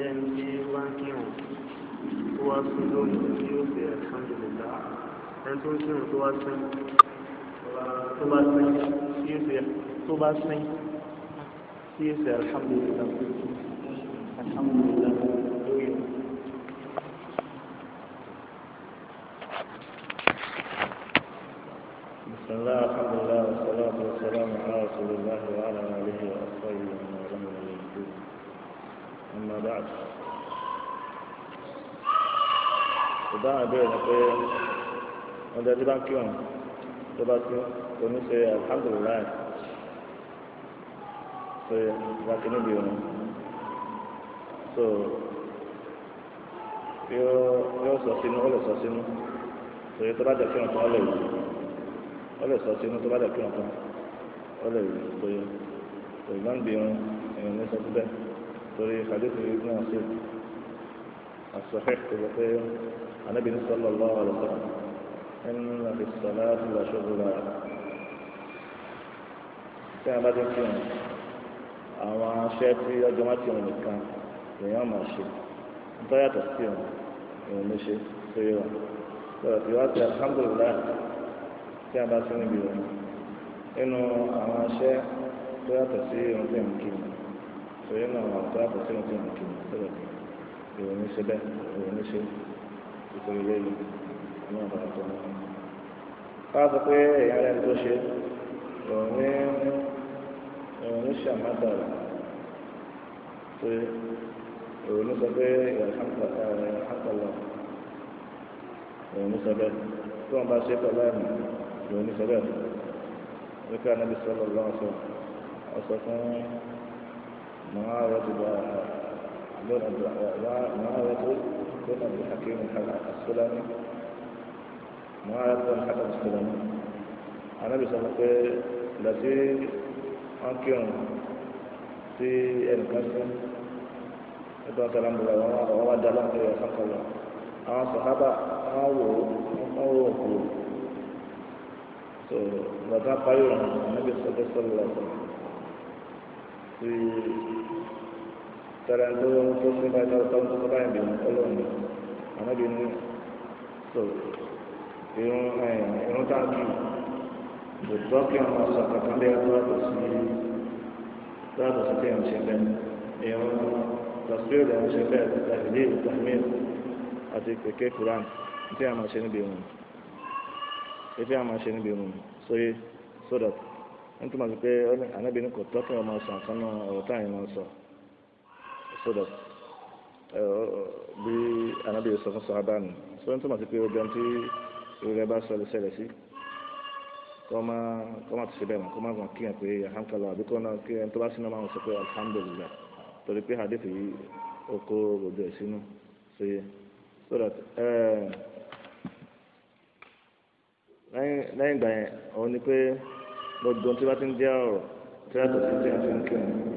ẹni tí wá ń kírun tó wá sún lónìí tí yóò ṣe alhamdulillah ẹni tó ń kírun tó bá sín tí yóò ṣe alhamdulillah lórí. بسم الله الحمد لله والصلاة والسلام على رسول الله وعلى آله وأصحابه ومن والاه إلى يوم الدين. أما بعد ìdáhùn ìbéèrè ni pé ọjọ́ tí bá ń kírun tó bá sí kò ní ṣe alhamdulilayi ṣe láti níbi òun so yóò sọ sínú ó lè sọ sínú ṣe tó bá jẹ kírun tán ó lè wù ó lè sọ sínú tó bá jẹ kírun tán ó lè wù ṣe ìgbọ́n bí irun èèyàn ní sọ síbẹ̀ torí hadith náà ṣe الصحيح تقول النبي صلى الله عليه وسلم إن في الصلاة لشغلا كان بعد كم أما شيء جماعة يوم كان يوم ماشي انتهى تسكين يوم ماشي سيوا فيوات الحمد لله كان بعد كم يوم إنه أما شيء انتهى تسكين يوم كم سينا انتهى تسكين يوم كم ìwọ̀n ní ṣe bẹ́ẹ̀ ìwọ̀n ní ṣe ìtòrí lẹ́yìn ní ọ̀bàrà tó náà. káà sọ pé èèyàn rẹ̀ tó ṣe ìwọ̀n ní ṣe àmàdà rẹ̀ pé ìwọ̀n ní sọ pé ìhàkàlà ìwọ̀n ní sọ bẹ́ẹ̀ tí wọ́n bá ṣe pẹ̀lú àmì ìwọ̀n ní sọ bẹ́ẹ̀ wípé Ànábì sallallahu alaihi wasallam ọ̀sọ̀ fún màá rẹ̀ ti bá معاوية بن عبد الحكيم السلمي معاوية بن الحكم السلمي النبي صلى الله عليه وسلم التي أنكر في القسم إذا كلام الله وما دلهم في خلق الله صحابة أو so bàtà parí ọ̀rọ̀ Ànábì sallallahu alaihi wasallam في tẹ̀lé tó ṣe báyìí tó báyìí bí ọlọ́run Ànábì ní so irun táǹkì kò tọ́ kí wọ́n máa sọ kankan bẹ́ẹ̀ tó yàtọ̀ sí tí wọ́n ṣe bẹ́ẹ̀ irun tọ́sílẹ̀ rẹ̀ ń ṣe bẹ́ẹ̀ tàbí ìtàmíl àti kẹ̀kẹ́ Quran tí a máa ṣe níbi irun sóyè so that wọ́n tún máa sọ pé Ànábì ní kò tọ́ kí wọ́n máa sọ nǹkan náà ọ̀rọ̀ táyà máa sọ. So that bí Ànábì sọ fún sàhábà nù so n tó ma ti pé obìnrin tí ìrẹ́ bá sọlẹ̀ ṣẹlẹ̀ sí kọ́ máa ti ṣe bẹ́ẹ̀ mọ́ kọ́ máa gbọ́n kíyàn pé alhamdulilah àbí kọ́ náà kíyàn tó bá sínú máa ń sọ pé alhamdulilah torí pé hadith yìí ó kó gbogbo ẹ̀ sínú so that lẹ́yìn ìgbà yẹn òun ni pé gbogbo tí wọ́n ti ń jẹ́ ọ̀rọ̀ tí wọ́n tó ti ń jẹ́ àfi ń kírun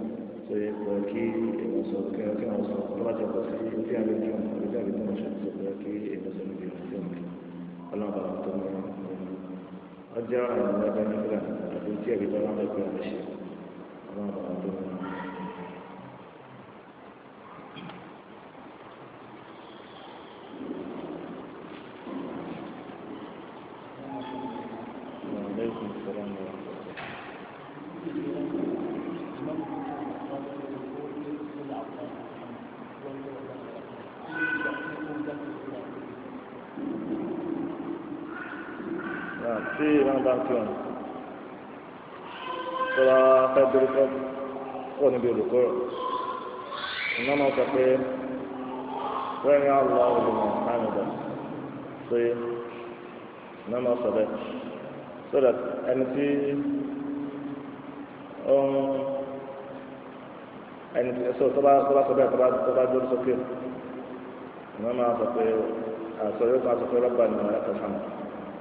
so yẹ kọ kí èèyàn sọ kí wọn sọ lọ́wọ́ tí a kọ sí ojú àbí kí wọn ojú àbí tí wọn ṣe sọ pé kí èèyàn sọ níbi ìrìn àjò mi ọlọ́run bá wọn tó ní ọjọ́ àwọn ẹgbẹ́ nígbà àti tí ẹ̀rí bá wọn bẹ pé wọn ṣe ọlọ́run bá wọn tó ní. tí wọn bá ń kí wọn tó bá fẹ́ dúró kọ́ níbi olùkọ́ iná máa sọ pé wọ́n ní àlọ́ olùmọ̀ hánìdá pé iná máa sọ bẹ́ẹ̀ so that ẹni tí ẹni tí tó bá sọ bẹ́ẹ̀ tó bá dúró sókè iná máa sọ pé àṣọ yóò máa sọ pé rọ́bà ní ọ̀rẹ́ kan hàn.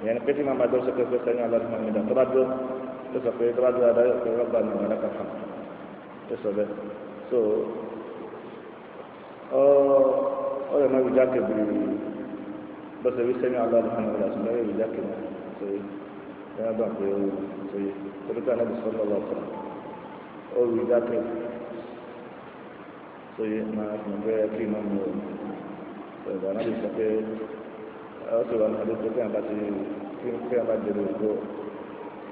يعني كيف ما دور سكر في سنة الله سبحانه وتعالى تبى دور تسافر تبى دور هذا ربنا ولك الحمد تسافر so لما يجاك بس يسمع الله سبحانه وتعالى سبحانه يجاك so يا بابا so ترى النبي صلى الله عليه وسلم يجاك tó yẹ máa fi mọ̀ bẹ́ẹ̀ kí máa mú o ìgbà náà lè sọ pé ọ sì wà ní adé tó kéèyàn bá ti kéèyàn bá dèrò ìgbó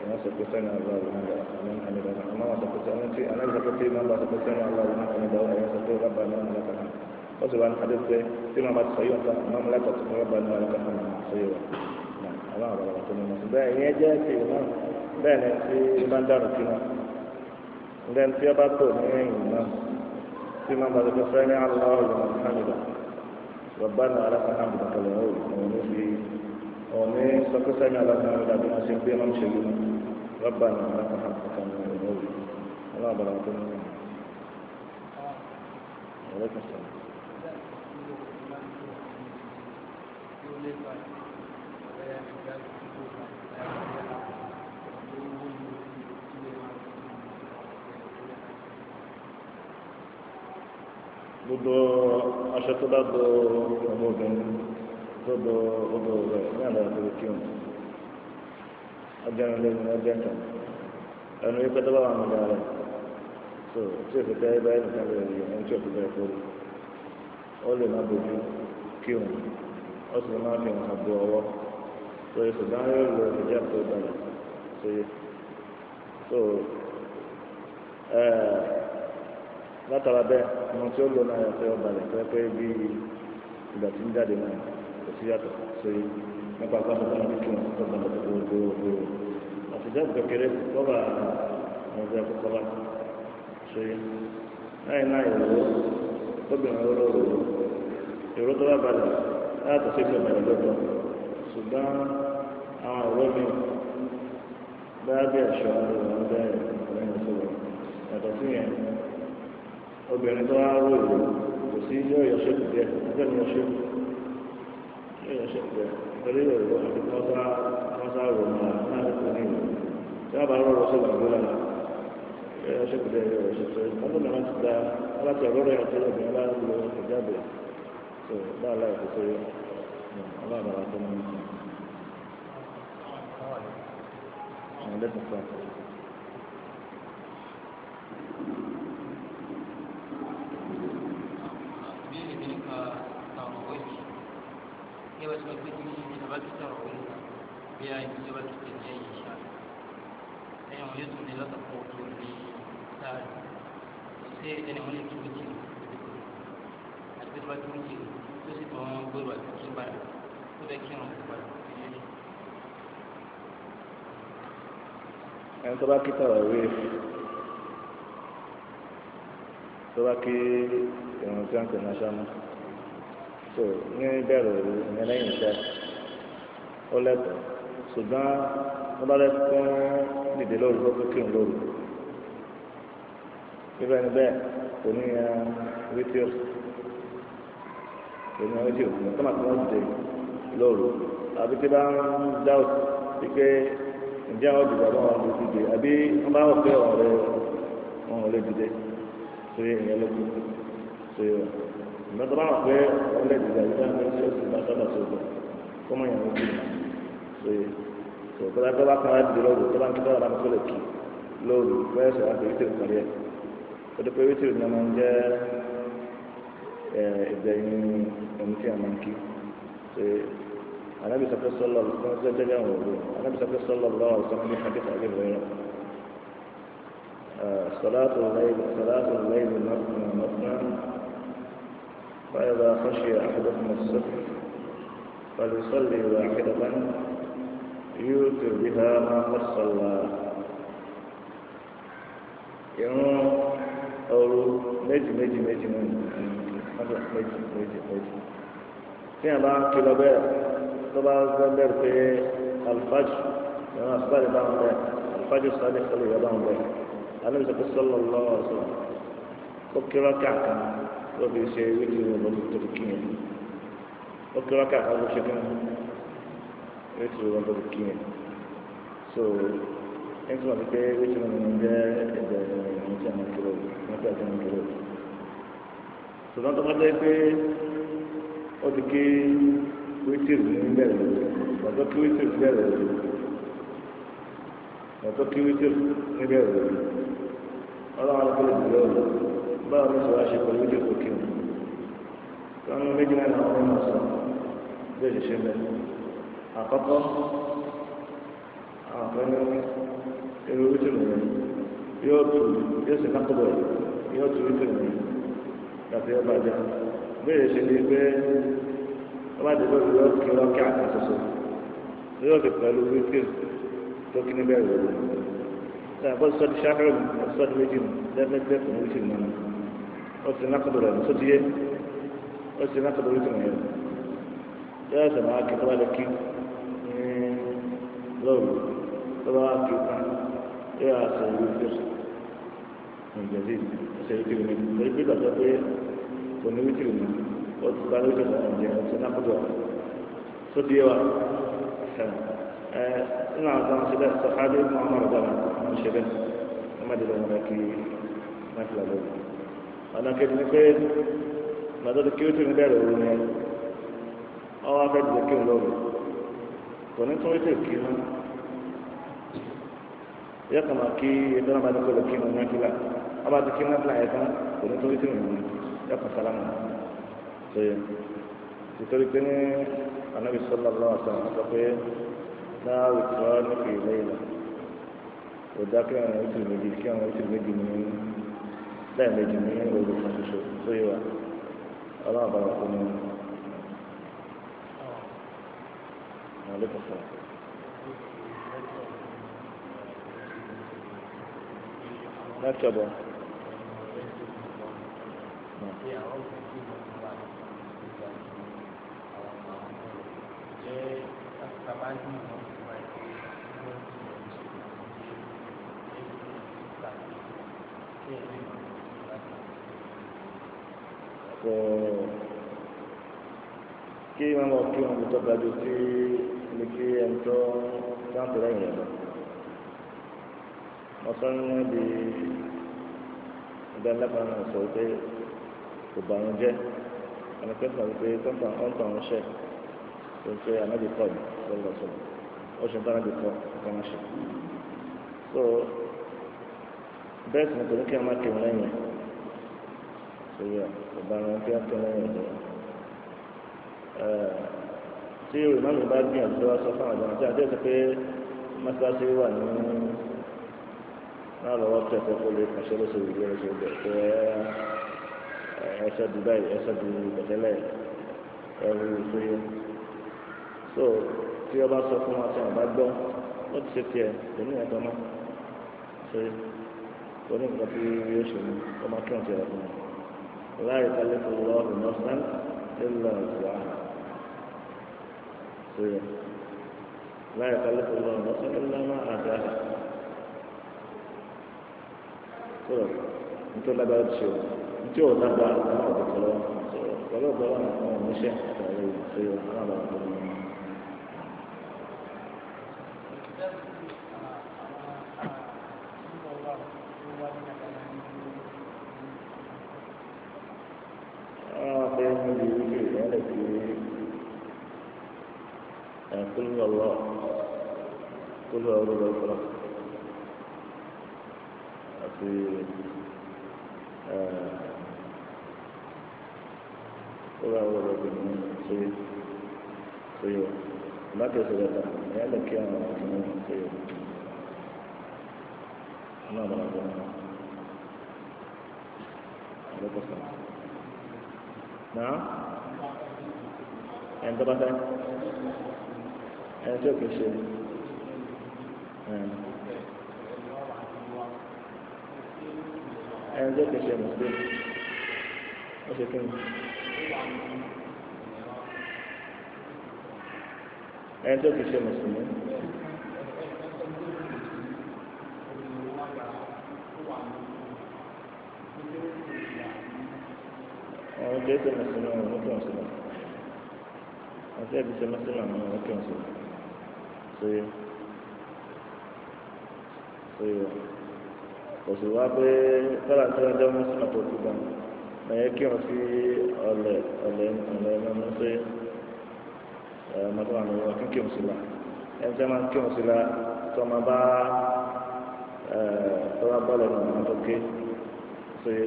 èèyàn sọ pé sẹ́ni àlọ́ àwọn ọ̀nà àmìlẹ̀ àmọ́ wọn sọ pé sẹ́ni tí anábì sọ pé tí máa bá sọ pé sẹ́ni àlọ́ àwọn àmìlẹ̀ èèyàn sọ pé rábà ní ọ̀nà kan ó sì wà ní adé pé tí máa bá ti sọ yóò tán àmọ́ mo láti sọ rábà ní ọ̀nà kan sọ yóò wà àwọn àbàlà tó ní mọ̀ sí bẹ́ẹ̀ ìyẹn jẹ́ ti ìmọ̀ bẹ́ẹ̀ ni tí bá ń dàrú kí náà ndẹ́ni tí ó bá tò ní ẹ̀yìn náà tí máa bá sọ pé sẹ́ni àlọ́ àwọn àmìlẹ̀ ربنا لك الحمد كما هو وني سكسنا لنا ولكن سيبي من شيء ربنا لك الحمد كما هو الله بركاته وعليكم السلام gbogbo aṣọ tó bá do ọmọbìnrin tó do odò rẹ ní àlàyé tó kí wọn ọjọ́ ìrìn lẹ́yìn ọjọ́ ìtàn ẹnu yìí pẹ́tọ́ bá wà nígbà rẹ tó tí èsì tẹ́ báyìí nìkan rẹ rí ẹni tí ò fi bẹ́ẹ̀ tó rí ó lè má bójú kí wọn ó sì máa fi hàn àbò ọwọ́ tó yẹ ṣùgbọ́n yóò lo ìjà tó balẹ̀ tó yẹ tó látara bẹ́ẹ̀ ọmọ tí ó lò náà yàtọ̀ ọba rẹ̀ pé pé bí ìgbà tí ń jáde náà kò sí yàtọ̀ sí nípa pàṣẹ tó ń bí kí wọn tó gbọ́dọ̀ tó gbogbo àtijọ́ kékeré kọ́ba ọ̀gbẹ́ kọ́ba ṣe lẹ́yìn náà ìró tóbìnrin olóró ìró tó bá balẹ̀ láti ṣe pé bẹ̀rẹ̀ lọ́dọ̀ ṣùgbọ́n àwọn ìró mi bá bí ẹ̀ṣọ́ àwọn bẹ́ẹ̀ lẹ́yìn ìṣòro yàtọ̀ sí yẹn obìnrin tó wá rò ìlú kò sí yóò yọ ṣépù díẹ̀ ọjọ́ ni yọ ṣépù díẹ̀ torí ìrò àti wọ́n sá rò máa náà kò ní ìlú tí wọ́n bá rọrọ̀ sí ìgbàgbọ́ lára yóò yọ ṣépù díẹ̀ yóò yọ ṣépù díẹ̀ wọ́n tó náà ti da aláti ọ̀rọ̀ rẹ̀ àti obìnrin bá lo ìjábẹ̀ tó bá aláì kò sóyè aláàbàrà tó ní ìlú. Lewat waktu ini kita kita orang biar kita kita dia insya. Yang oleh tu dia tak perlu di sar. Saya ini oleh tu macam. Ada waktu macam. Tu si tu orang berbuat kibar. Tu dah kira orang kibar. Yang tu kita awal. Tu lagi yang jangan kena sama. So ní bẹ̀rẹ̀ ìyẹn lẹ́yìn iṣẹ́ ó lẹ́tọ̀ọ́ ṣùgbọ́n wọ́n bá lẹ́tọ́ fún dìde lóru tó kí n lóru ibẹ̀ ni bẹ́ẹ̀ kò ní rétíò kò ní rétíò tó máa fi wọ́n dìde lóru àbí tí bá ń dáwọ̀ sí pé ǹjẹ́ àwọn dìde àbí wọn lè dìde àbí wọ́n bá wọ̀ pé ọ̀rẹ́ wọn ò lè dìde tó yẹ ìyẹn lókun tó yẹ wọn. Ìgbàgbọ́ bá wà pé wọ́n lè dìde àyíká ní oṣù oṣù bá sábà sọ̀rọ̀ kó mọ̀ yàn lójú ṣe tó kọ́lá tó bá kára dìde lóru tó bá ń kí tọ́lá bá tó lè kí lóru bẹ́ẹ̀ sọ̀rọ̀ àti wítìrì kárí ẹ̀ tó dé pé wítìrì náà máa ń jẹ́ ìgbẹ̀yìn ohun tí a máa ń kí ṣe anábì sọ pé sọ́lọ̀ lọ́wọ́ jẹ́jẹ́ àwọn òru anábì sọ pé sọ́lọ̀ lọ́wọ́ sọ ní hadith àbí ìrẹ́rẹ́ صلاة الليل مثنى فإذا خشي أحدكم الصبح فليصلي واحدة يوتر بها ما قد صلى يوم أولو méjì tí a bá ń kí lọ bẹ́ẹ̀ tó bá bẹ́ẹ̀ pé alifájì ìwọ̀n àsìbáàlì bá ń bẹ́ẹ̀ alifájì sáré sọ́lé ìyá bá ń bẹ́ẹ̀ alẹ́ ìsọ̀kú sọ́lọ́ lọ́wọ́ sọ̀rọ̀ ó kí lọ́kà kan ló fi ṣe wíìlì wọn lọ́dún tó fi kí yẹn ó kí lọ́kà kan ló ṣe kí wíìlì wọn tó fi kí yẹn so ẹni tí wọ́n fi pé wíìlì wọn jẹ́ ẹ̀jẹ̀ ìrìn tí a máa kúrò nípa ẹ̀jẹ̀ máa kúrò ṣùgbọ́n tó bá dé pé ó ti kí wítìrì ní bẹ̀rẹ̀ lọ́tọ́ kí wítìrì ní bẹ̀rẹ̀ lọ́tọ́ kí wítìrì ní bẹ̀rẹ̀ ọlọ́run ló lè dúró báwo ló ṣe wá ṣe pẹ̀lú wítìrì tó kí lọ́nà méjì náà làwọn ọmọ sọ bí èdè ṣe bẹ́ẹ̀. Àkọ́kọ́ àwọn kan ní irú wítìrì rẹ̀ yóò sì lákòbọ̀ yóò tù wítìrì rẹ̀ tàbí ọba jẹ bí èdè ṣe ní pé ọba jẹ lórí yóò kí ọkẹ́ àkàṣoṣo yóò fi pẹ̀lú wítìrì tó kí ní bẹ́ẹ̀ rẹ̀ sẹ́yìn bó sọ́dí ṣáfẹ́rẹ́ mi sọ́dí méjì mi lẹ́gbẹ́gbẹ́ fún wítìrì náà ó sì lákòbọ̀ rẹ̀ tó ti yé ó sì lákòbọ̀ wítìrì rẹ̀ yóò sì máa kí tó bá lè kí lọ́wọ́ tó bá kí tán yóò àṣẹ ìwé fíṣ ìjẹ̀dí àṣẹ ìwé mi lórí bí gbàgbọ́ pé kò ní wítìrì mi ó ti bá wítìrì mi ọ̀jẹ̀ ọ̀sẹ̀ náà kọjọ tó di wa nínú àwọn kan ṣe bẹ́ẹ̀ sọ̀kádé Muhammad ọ̀gbọ́n àwọn ṣe bẹ́ẹ̀ wọ́n má dé lọ́wọ́ rẹ̀ kí wọ́n ti là lọ́wọ́ ọ̀nà kejì ni pé gbàdọ́ kí wítìrì mi bẹ̀rẹ̀ òru ni ọwọ́ afẹ́ dìde kí n lọ́wọ́ kò ní tún wítìrì kí náà yẹ kama kí ẹgbẹ́ náà bá ní kọ́lọ̀ kí nínú ẹ̀kí la ọba ti kí nínú ẹ̀kí la yẹ kán kò ní tó wítìrì nínú yẹ kàn sálámù tó yẹ nítorí pé ní Ànábì sallallahu alaihi wasallam sọ pé náà wìtìrọ̀ nípa ìlé ìlà kò dá kí àwọn wítìrì méjì kí àwọn wítìrì méjì ní lẹ́ẹ̀mejì ní òru kan ṣoṣo tó yẹ wa ọlọ́run bá wà fún mi. Alaikum salaam. Lecture. Kí wọ́n lọ kí wọ́n tó gbájú sí ní kí ẹni tó dáńtò lẹ́yìn ẹ̀ lọ. Wọ́n sọ ní bí ìgbà ńlá kan náà sọ pé kò bá wọn jẹ́ ẹni pé sọ pé tọ́ntàn ọ̀hún ṣẹ̀ tó ń pé ànábì kọ́ ni lọ́wọ́ sọ̀rọ̀ ó ṣe ń tán ànábì kọ́ ọ̀kan wọn ṣe. So bẹ́ẹ̀ sì ni kò ní kí wọ́n má kí wọn lẹ́yìn ẹ̀ sórí ẹ̀ kò bá wọn kí wọ́n kí wọn lẹ́yìn ẹ̀ tí ìmáàmù bá gbìyànjú tó wá sọ fún àwọn àjọ àti pé mọ́sálásí wà ní náà lọ́wọ́ tẹ̀ pé kó lè kàṣẹ́ lóṣèlú ìlú ẹ̀ṣẹ̀ ìbẹ̀ pé ẹ̀ṣẹ̀ Dubai ẹ̀ṣẹ̀ du pẹ̀tẹ́lẹ̀ ẹ̀rù ìṣòye so tí ọba sọ fún wa tí àwọn bá gbọ́ ó ti ṣe tiẹ̀ lóní ẹ̀tọ́ náà ṣe oní nǹkan tí yóò ṣe ní ọmọ kí wọ́n ti rẹ̀ fún wọn láì kálẹ̀ fún lọ́ọ̀rù nọ́ọ̀sán إلا وسعها لا يكلف الله نفسا إلا ما آتاها nítorí lágbára ti ṣe o nítorí ò lágbára àwọn ọ̀dọ́ lọ́wọ́ pẹ̀lú ọ̀dọ́ àwọn oníṣẹ́ àtàwọn ìṣe àwọn ọ̀dọ́ lọ́wọ́. قل هو الله قل هو أولو الفلق في قل هو أولو الفلق سيو ما كيسر هذا يعني كيان سيو نعم نعم أنت بتاعي ẹni tí ó kìí ṣe ẹni tí ó kìí ṣe mùsùlùmí ó ṣe kí ni ẹni tí ó kìí ṣe mùsùlùmí ọ̀hún kìí ṣe mùsùlùmí ọ̀hún kìí ṣe mùsùlùmí àti ẹbí ṣe mùsùlùmí ọ̀hún kìí ṣe mùsùlùmí. Kò sì wá pé kọ́lá tí wọ́n jẹ́ mùsùlùmí tó kú gan ẹ̀yẹ kí wọ́n sí ọ̀lẹ̀ ẹ̀mọ́ sí ọmọdé wọn lọ́wọ́ kí wọ́n sí la ẹni tí wọ́n máa ń kí wọ́n sí la tí wọ́n máa bá tọ́lá bọ́ọ̀lù ọ̀nà tó ké sórí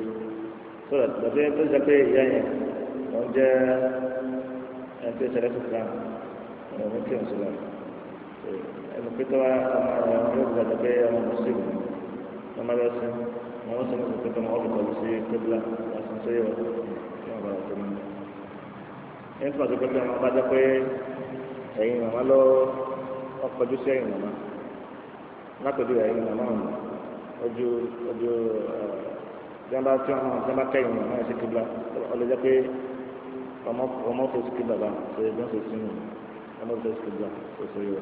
sọ̀rọ̀ tàbí tó jẹ́ pé ìyá yẹn wọ́n jẹ́ ẹgbẹ́ ìṣẹ̀lẹ̀ tó kàn wọ́n mú kí n sílẹ̀ ẹnu pé tọ́wọ́ ọmọ rẹ̀ wọ́n yóò gbàgbé pé ọmọ mùsùlùmí wọ́n máa lọ sí wọ́n sì ń sọ pé tọ́wọ́ ọ̀dọ̀ kọlu sí kébìlà wọ́n sì ń sọ yẹ kí wọ́n bá wà tó mú un. ẹni tó máa tó pé tọ́wọ́ bá jẹ́ pé ẹ̀yin màmá lọ ọkọ̀jú sí ẹ̀yin màmá látọ̀jú ẹ̀yin màmá ọ̀nà ojú jẹnba tí wọn kẹ́yìn màmá ẹ̀ sí kébìlà ọlọ́jọ́ pé ọmọ fẹ́ sí kébìlà bá ṣe é bí wọ́n ṣe sínú ọmọ fẹ́ sí kébìlà ṣe é sọ yẹ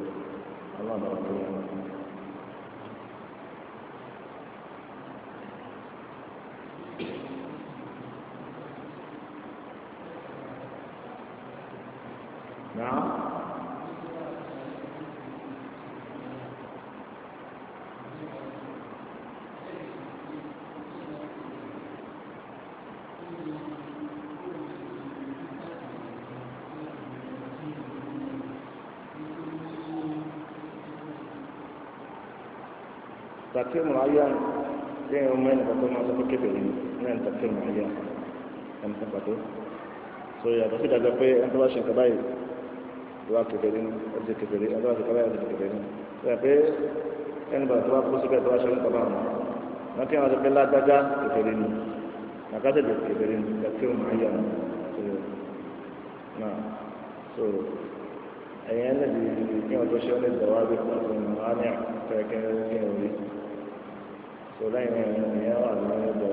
Allah bá tó yẹ. Now, تفسير معين زي يومين بقول ما سبب كبيرين نعم تفسير معين كم تفسير سويا بس إذا قلت أنت باشين كباي dua keberin, ada keberin, ada sekarang ada keberin. Tapi kan bahawa proses itu asal kabar. Nanti ada bela daga keberin. Maka ada keberin kecil macam. Nah, so ayatnya di yang itu sih ada jawab itu mana terkait ini. So lain yang ada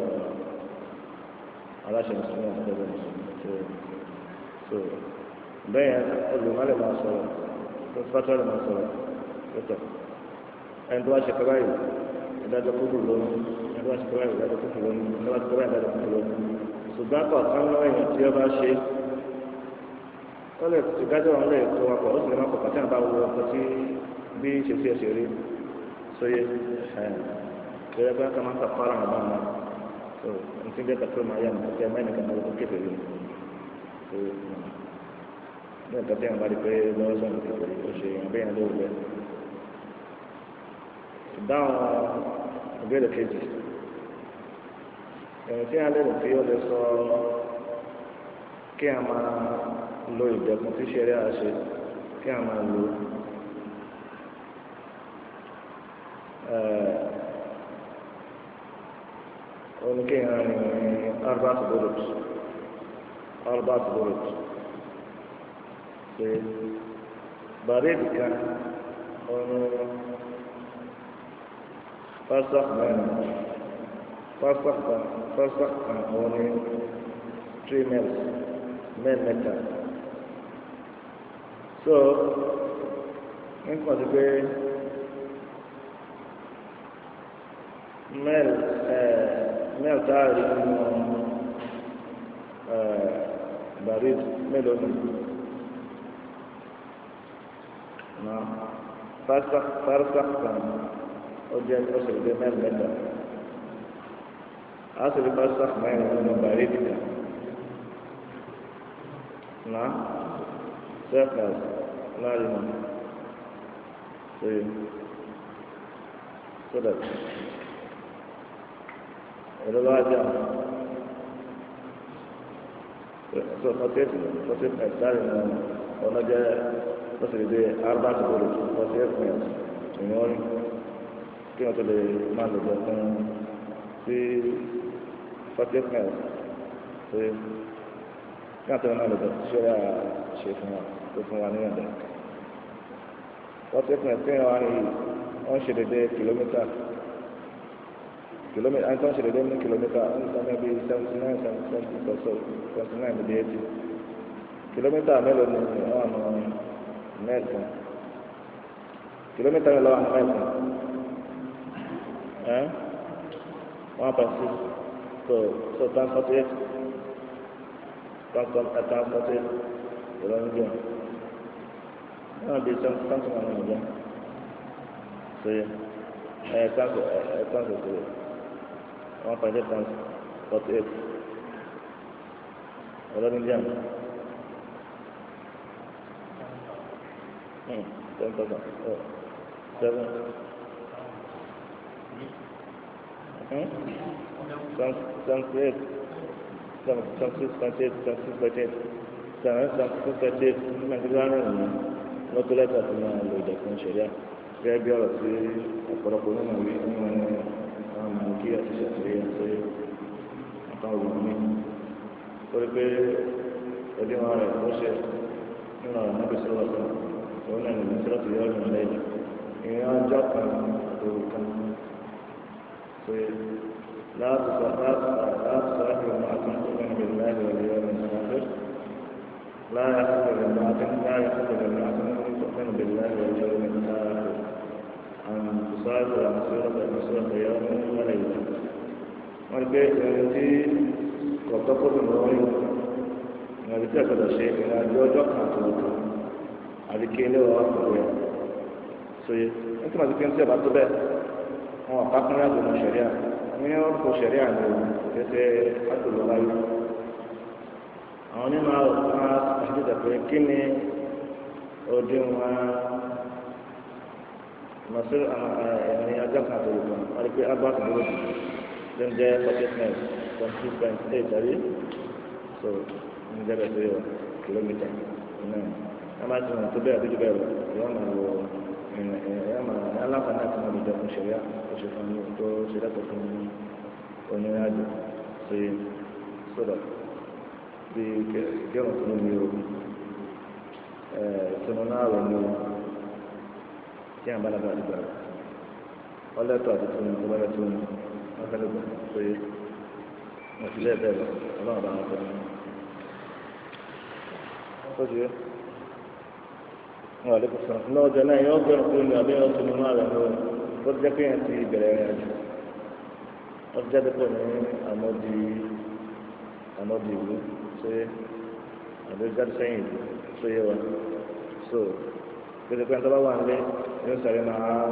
alasan semua ada. So bẹ́ẹ̀ olùmọ̀lẹ́ máa sọ̀rọ̀ pọtifátọ́rì máa sọ̀rọ̀ lọ́tọ̀ ẹni tó wá ṣe kọ́ra yìí ìdájọ́ kúkú lónìí ẹni tó wá ṣe kọ́ra yìí ìdájọ́ kúkú lónìí ẹni tó wá ṣe kọ́ra yìí ìdájọ́ kúkú lónìí ṣùgbọ́n kọ̀ọ̀kan lọ́wọ́ èèyàn tí ó bá ṣe ó lè ìdájọ́ wọn lè tó wọn pọ̀ ó sì lè má pọ̀ pàtẹ́ àbá wo ọkọ̀ tí bí ṣe fi ẹsẹ̀ rí sóyè kẹrẹ pé ká máa ń kàfàrà àbá wọn tó n ti dé kàtó máa yà mí kí ẹ mẹ́rin kan lọ́wọ́ kéfèé rí ní ọ̀gá tí wọ́n bá di pé lọ́wọ́ sọ̀rọ̀ kékeré ó ṣe èèyàn bẹ́ẹ̀ ló wẹ̀. ìdáhùn ìbéèrè kejì ẹ̀rìn tí a lè rò tí ó lè sọ kí a máa lo ìdẹ̀kùn tí ṣẹ̀ríà àṣẹ kí a máa lo oníkéyàn rìn arba'at burud baridi kan ọ̀nà fasaq kan ọ̀nà 3 miles mẹ́ta so nípa ti pé mẹ́l táàrí nínú baridi mélòó ni. Farsak kan ujian usul dengan benda. Asal farsak main dengan barit kan. Nah, sekarang lari mana? Sudah. Ada aja. So fatih dari mana aja. Masih di arba'at burud, masih punya. Ini kita tu le malu dengan si fatih kan. So kita tu malu dengan siapa siapa semua ni ada. Fatih kan ni on sudah de kilometer. Anton sudah de kilometer. Anton maybe 79 maybe 80. Kilometer melo ni mẹ́ta kìlómítà lọ́wọ́ àwọn mẹ́ta 1.6 so transported ìrọ̀lẹ́ náà bí something àwọn ọ̀jọ́ so transported 1.8 transported ìrọ̀lẹ́ jẹ́ 10,000. 7. Translate. nàìjíríà rẹ̀ ní lọ́tọ́lẹ́tà tí máa lo ìdẹ̀kùn ṣẹ̀ríà gẹ́gẹ́ bí ọ̀rọ̀ tí ọ̀pọ̀lọpọ̀ nínú ìwé nínú àwọn màlúkí àti ṣàtìlẹ́yìn àti àtàwọn olùmí torí pé òdiwọ̀n rẹ̀ ó ṣe nínú ọ̀rọ̀ náà bí sọ́wọ́ sọ́wọ́ òun náà ní ìṣẹ́lẹ̀ tó yọ ọ̀rọ̀ lẹ́yìn ìrìn ọjọ́ kan òru kan pé láti sọ àti ọmọ akẹ́kọ̀ọ́ ní ìlú láì wọlé ọ̀rọ̀ ìṣẹ́lẹ̀ لا يحل لامرأة تؤمن بالله واليوم الآخر أن تسافر مسيرة يوم وليلة. والبيت التي قد تقول الرؤيا ما بتأكد شيء من الجوجة كانت هذه كيلو وأخويا. سوي أنت ما تكلم سيا بعد بيت هو قاكنا دون الشريعة من يوم الشريعة يسي حد الغاية àwọn onímọ̀ àwọn àṣìṣe pé kí ni òdiwọ̀n mọ̀sílẹ̀ ẹ̀rìn ajá kan tó wùdọ̀ wọ́n rí pé albert road ló ń jẹ́ 46.8 tàbí so ń jẹ́ bẹ́ẹ̀ tó yọ kìlómítà náà wọ́n máa ti wọ̀n tó bẹ́ẹ̀ àbíjú bẹ́ẹ̀ lọ yọ́n máa wọ ẹ̀yà máa ní aláǹfààní àti máa lè jẹ fún ṣẹ̀ríà tó ṣe fún tó ṣe lẹ́tọ̀ọ́ fún onírìnàjò ṣe sódà bí ìjọba tó ní o ìtùnú náà rẹ̀ ní o tí à ń bá lábẹ́ àdìgbà rẹ̀ ọlẹ́tọ̀ àti tó ní tó bá lẹ́tọ̀ ní wọ́n fẹ́ lẹ́gbọ̀n pé wọ́n ti lẹ́ẹ̀ bẹ́ẹ̀ lọ ọlọ́run bá wọn fẹ́ ní. ó ti yẹ wọn àlékún sàn ní ọjọ́ náà yóò gbẹ̀rún pé ní abẹ́yẹn ìtùnú náà rẹ̀ ní o tó jẹ́ pé yẹn ti bẹ̀rẹ̀ rẹ̀ jù ó ti jáde pọ̀ ní àmọ́dì ìlú ṣe àdójáde sẹ́yìn ìlú ṣe yé wa so pété pé nítorí wà nílé yóò sáré máa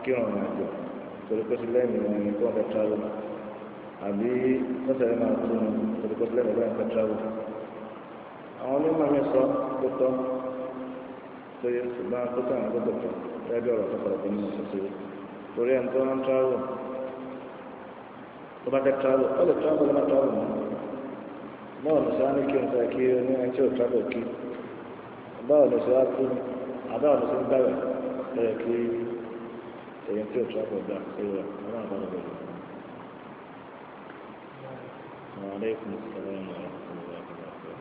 kírun ọ̀nà àjò torí pé sílẹ̀ mi wọn ni kó wọn fẹ́ travel àbí wọ́n sáré máa tún un torí pé sílẹ̀ mi wọn fẹ́ travel. àwọn onímọ̀ mi sọ tó tọ́ tó yẹ ṣùgbọ́n tó tọ́ àwọn tó tọ̀ tọ́ ẹbí ọ̀rọ̀ tó kọ̀ọ̀kan nínú ìṣẹ̀ṣẹ̀ torí ẹni tó ń travel tó bá fẹ́ travel ó lè travel ló má travel mọ́. báwo ni sọ wá ní kí n sọ kí ní ẹni tí ò travel kí báwo ni sọ wá kú àbáwo ni sọ ń gbàgbẹ́ lọ́yẹ̀ kí èyí tí ò travel gbà sí wa wọn náà bá lọ bẹ̀rẹ̀. وعليكم السلام ورحمة الله وبركاته.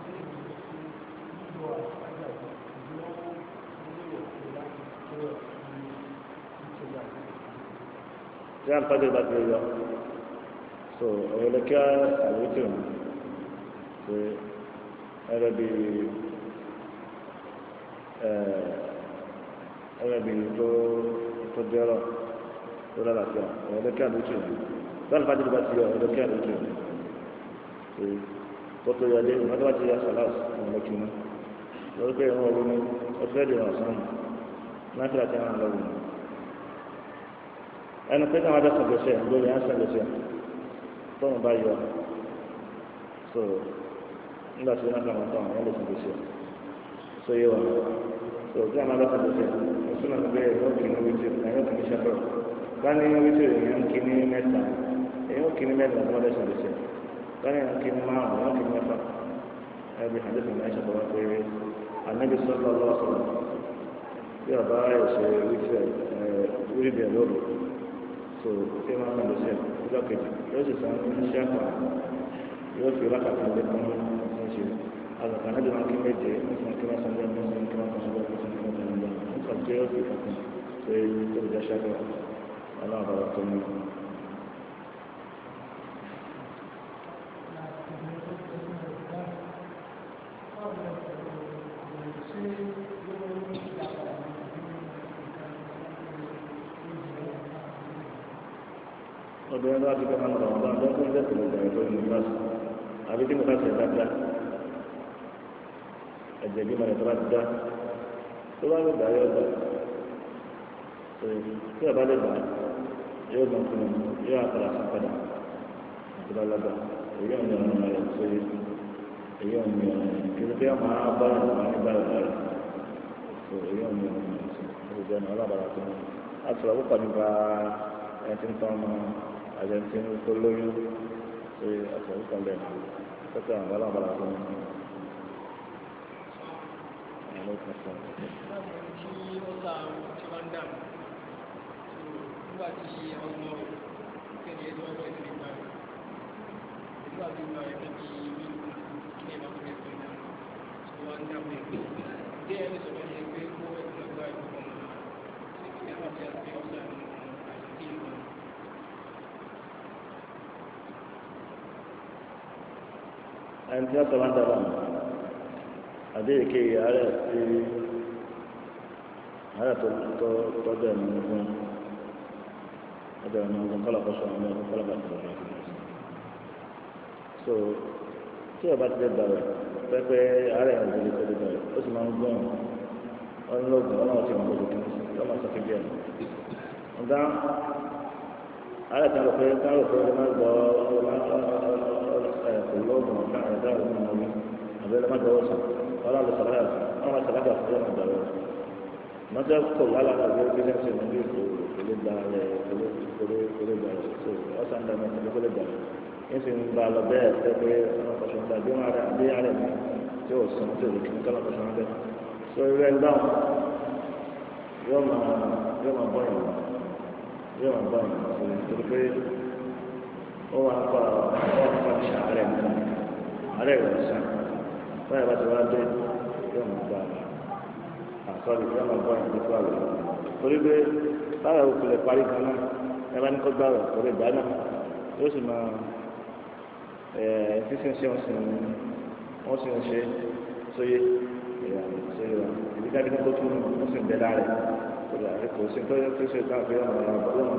tí a ń pàdé bá ti yọ so ọ̀rọ̀ lẹ́kẹ́ àwòtí òun ṣe ẹrẹ́ bí tó dẹ́rọ̀ tó lálàáfíà ọ̀rọ̀ lẹ́kẹ́ àwòtí òun tí a ń pàdé bá ti yọ ọ̀rọ̀ lẹ́kẹ́ àwòtí òun ṣe kótó yọdé ìmọ̀tò bá ti yọ sàlás ọ̀rọ̀ lẹ́kẹ́ mọ́ lórí pé ìwọ̀n ọ̀rọ̀ ní ọ̀fẹ́ dì wọ̀n sánmù náà fi àti àwọn ọ̀rọ̀ ẹnu pé táwọn adásán gbèsè lórí ansán gbèsè tóun bá yọ so nígbà tí wọn kà wọn tán àwọn lè sàn gbèsè so yé wọn so tí àwọn adásán gbèsè wọn sún náà gbé ẹ̀rọ kìíní wíjì ẹ̀rọ kìíní sẹ́fẹ̀rọ̀ báni wíjì èèyàn kìíní mẹ́ta èèyàn kìíní mẹ́ta tí wọn lè sàn gbèsè báni èèyàn kìíní márùn èèyàn kìíní mẹ́fà ẹbí àdéhùn náà ṣe bọ́ pé ànábi sọ́lọ́ lọ́sọ̀rọ̀ bí ọba ẹ̀ ṣe wíjì bẹ̀rẹ̀ lóru so tí wọn kàn lọ sí ọjọ́ kejì yóò sì san ní sẹfà yóò fi rákàtà lé fún un ṣe àgbàkà náà dùn kí méje nígbà tí wọn san jẹ ní ọsàn kí wọn kàn sọgbà fún un kí wọn kàn lọ nígbà tí yóò fi kankan pé tó lè jẹ sẹfà Ọlọ́run bàbá tó ní. obìnrin náà ti fẹ́ máa ń rọ̀ ọ́n lọ́dún tó ń dẹ́kun obìnrin tó ní nípasẹ̀ àbí tí nípasẹ̀ ẹ̀ bá dá ẹ̀jẹ̀ bí mọ̀lẹ́ tó bá ti dá tó bá lè gbà yóò gbà tí ọba lè gbà yóò gbà fún un yóò àpàrà sí padà àti bá lágbà èyí ò ní ọ̀nà rẹ̀ tó yẹ èyí ò ní ọ̀nà rẹ̀ kí ló dé ọmọ bá ọ̀nà nígbà rẹ̀ tó èyí ò ní ọ̀nà rẹ̀ tó ó jẹ́ ọ̀nà ọlọ́bàrà tó ní àti ọ̀rọ̀ púpọ̀ nípa ẹni tí ń tọ́ ọmọ àjẹntì ń kó lóyún ṣe àtẹ̀wé kan bẹ́ẹ̀. pẹ́pẹ́ àwọn alábàárà tó ń bọ̀. Àwọn ọkọ̀ sọ. Tí ó ta tí wọ́n ń dà nígbà tí ọmọ kéde ẹjọ́ ọjọ́ ìdílé gbà nígbà tí ó yẹ kí kí ẹ máa fẹ́ fẹ́ náà tí wọ́n ń dà pé bí ẹni sọ̀rọ̀ yẹ pé kó ẹgbẹ́ gba ìfọ̀mọ́ ìgbà tí a fi ọ̀sẹ̀ àti ìlú. Ẹni tí wọ́n sọ máa ń dábàá àdéhìí kéye àárẹ̀ sí àárẹ̀ tó tọ́jú ẹ̀mí fún ọjọ́ ẹ̀mí ọdún kọ́lọ̀kọ́sọ àwọn ọdún kọ́lọ̀kọ́sọ ọdún so tí ọba ti lè bàrẹ̀ pẹ́pẹ́ àárẹ̀ ẹ̀ lè tó lè bàrẹ̀ ó sì máa ń gbọ́n ọlọ́gùn ọlọ́run ti wọn gbọdọ̀ kí wọ́n máa sọ fún bí ẹ̀ ọ̀gá àárẹ̀ tí wọ́n rò pé ó máa gbọ́ pẹ̀lú ọgbọ̀n ọ̀gá ẹ̀dá òun náà wí àbẹ́rẹ́ má gbọ́ ọ̀sán ọlọ́run sọ̀rọ̀ àwọn àṣàlágbà fún ọmọ ìgbà rẹ̀ mọ́tò kò lálàá àgbẹ̀ bí lẹ́sẹ̀ ní bí kò lè gba rẹ̀ kò lè gba rẹ̀ so ọ̀sán dáná kò lè gba rẹ̀ yín sì ń ba lọ bẹ́ẹ̀ pẹ́pẹ́ ọ̀nà kọ̀ṣọ́ ń da bí ààrẹ mi tí ò sàn tí ò lè kí ní kọ́nà kọ̀ṣọ́ ń bẹ́ so irú ẹni báwọn yóò máa bọ́ ìwọ̀n so nítorí pé ó wà ń pa ìṣe ààrẹ mi ààrẹ rẹ̀ sàn báyìí bá ti wá dé yóò máa gba àsọ̀rọ̀ yóò máa bọ́ ìwọ̀n nípa rẹ̀ torí pé báyìí òkú lè parí kan náà ẹ bá ní kó gbà rẹ̀ torí ìgbà náà yóò sì máa sísìn wọ́n sì ń ṣe sóyè sóyè wa ìdíkàdé ní kó tún wọ́n sì ń bẹ láàrẹ̀ kò sí tó ṣe káà pé ọmọ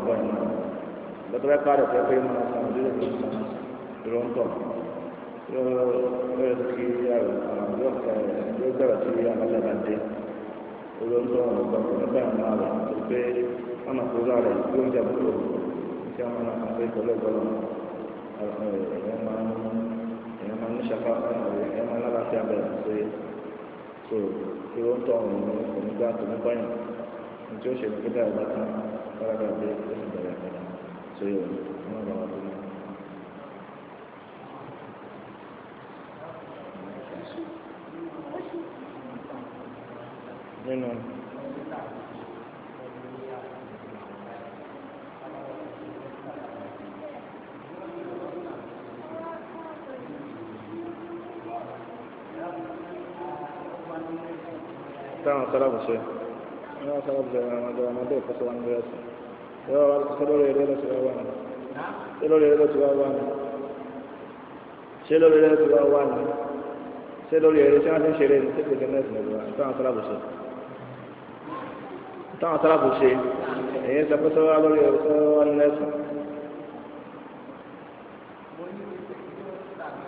bọ́ ẹ̀ náà lọ́tọ́ bẹ́ẹ̀ pàdé pé pé máa san ojú lè fi san ìrọ̀ntọ̀ yóò kí yóò bẹ̀rẹ̀ sí àmàlẹ́ bá dé ìrọ̀ntọ̀ ọ̀gbọ̀n nígbà máa rẹ̀ tó pé wọ́n máa kó rárẹ̀ yóò jẹ́ àbúrò tí wọ́n máa pè pẹ̀lú ọ̀gbọ̀n èèyàn máa ń ṣàfà èèyàn máa ń lálàáfíà bẹ̀rẹ̀ sí so ìrọ̀ntọ̀ onígbà tó ní báyìí ní tí ó ṣe nígbà ìgbà kan kárákà dé ó sì bẹ̀rẹ̀ padà so yóò wọ́n bá wà lórí. nínú táwọn sálábù ṣe àwọn ọmọdé ìfọsọ wọn lórí ẹsẹ yóò wá ṣe lórí eré lọsí wá ní ṣe lórí eré lọsí wá ní ṣe lórí eré lọsí wá ní ṣe lórí eré tí wọn ti ń ṣeré ní ṣe pèsè nẹẹsì lẹbi wá táwọn sálábù ṣe èyí sọ pé sọ wá lórí eré sọ wá ní nẹẹsì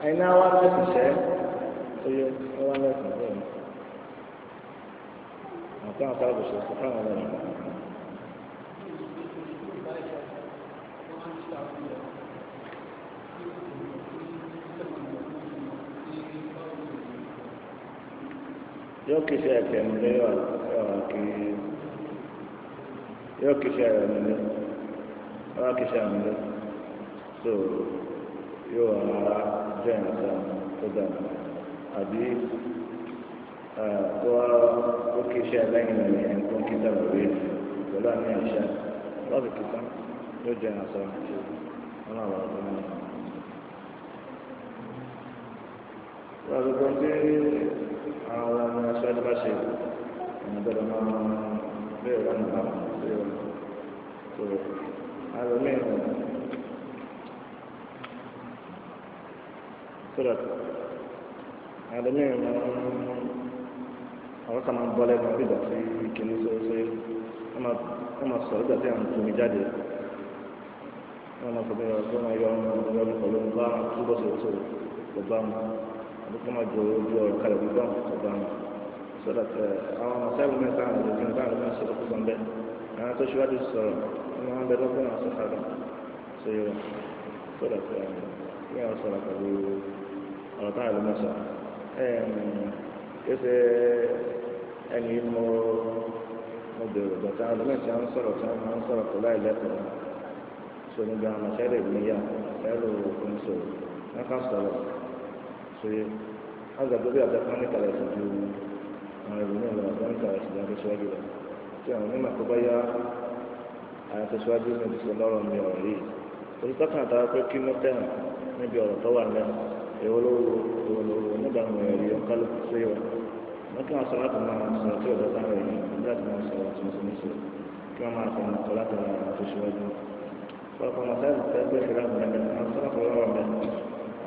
ẹ̀yin náà wá nẹẹsì ṣẹ oyè wá nẹẹsì bẹ́ẹ̀ ni. Táwọn sábà ṣe sọ́kànnà lẹ́yìn. Yóò kí iṣẹ́ ẹ̀kẹ́ mi lé yóò kí iṣẹ́ rẹ̀ mi lé yóò kí iṣẹ́ mi lé so yóò ara jẹ́ ìrìnsà tó dàgbà àbí ó kí iṣẹ́ lẹ́yìn rẹ̀ ẹni tó ń kí dàgbà rí pẹ̀lú àmì àṣà lọ́ọ̀bì kíkà yóò jẹ́ àṣà àti wọn àwọn ọ̀dọ́ náà. Lọ́dọ̀dọ̀ tí àwọn ọmọ aṣáájú bá ṣe ọ̀nà gbọ́dọ̀ máa bẹ́ẹ̀ wọ́n nà sí wọn. So àwọn mìíràn sọ̀rọ̀ àwọn mìíràn àwọn kan máa ń bọ́ lẹ́nu bí ìgbà tí kìíní sọ́sọ́ wọ́n máa sọ̀rọ̀ ìgbà tí àwọn tòmí jáde wọ́n máa sọ pé ọ̀gbọ́n máa yọ ọmọ ọdún pẹ̀lú bá túbọ̀ sọ̀tọ̀ ọba wọn àbí kí wọ́n máa jọ ojú ọ̀rọ̀ kalẹ̀ bí bá ọba wọn sọ́dọ̀ àwọn ọ̀sẹ́gun mẹ́ta àwọn ọ̀dọ́ nígbà tí wọ́n ṣe lọ́kọ́ sọ bẹ́ẹ̀ àwọn tó ṣíwájú sọ̀rọ̀ wọ́n máa ń bẹ lọ́gbọ́n àwọn sọ̀rọ̀ sọ́dọ̀ kí wọ́n sọ̀rọ̀ pẹ̀lú ọ̀rọ̀ táwọn ìlú mẹ́sà kéṣe ẹni mo bèrè bàtà ọlọ́mọ̀tì à ń sọ̀rọ̀ tí wọ́n máa ń sọ̀rọ̀ pẹ̀lú àìlẹ́kọ̀ọ́ so níbi àwọn àṣẹ́rẹ̀ ìgbéyà ẹ̀rọ òfin sọ̀rọ̀ wọ́n ká sọ̀rọ̀ ṣe àgbàdo bí àgbàkan ní kàlẹ́ sí ju àwọn ìròyìn lọ àgbà ní kàlẹ́ sí ju àtẹ̀síwájú lọ tí àwọn onímọ̀ tó bá yá àtẹ̀síwájú ní ìdíṣẹ́ lọ́rọ̀ mi ọ̀rọ̀ yìí torí tọ́kàn àtàwọn pé kí ló tẹ̀wọ̀n níbi ọ̀rọ̀ tó wà lẹ́nu èwo ló nígbà àwọn ẹ̀rí ọ̀kálùkù sí ìwà wọ́n kí wọ́n sọ láti máa sọ̀rọ̀ tí ọ̀dọ́ sáwọn ẹ̀yìn láti máa sọ̀rọ̀ tí wọ́n sì ní sọ kí wọ́n máa fẹnu kọ láti máa àtẹ̀síwájú pọ̀lọpọ̀ mọ̀sáìlì tẹ́ pé ìṣẹ̀lẹ̀ àwọn ẹ̀mẹ́ àwọn sọ́nà tó lọ́wọ́ mẹ́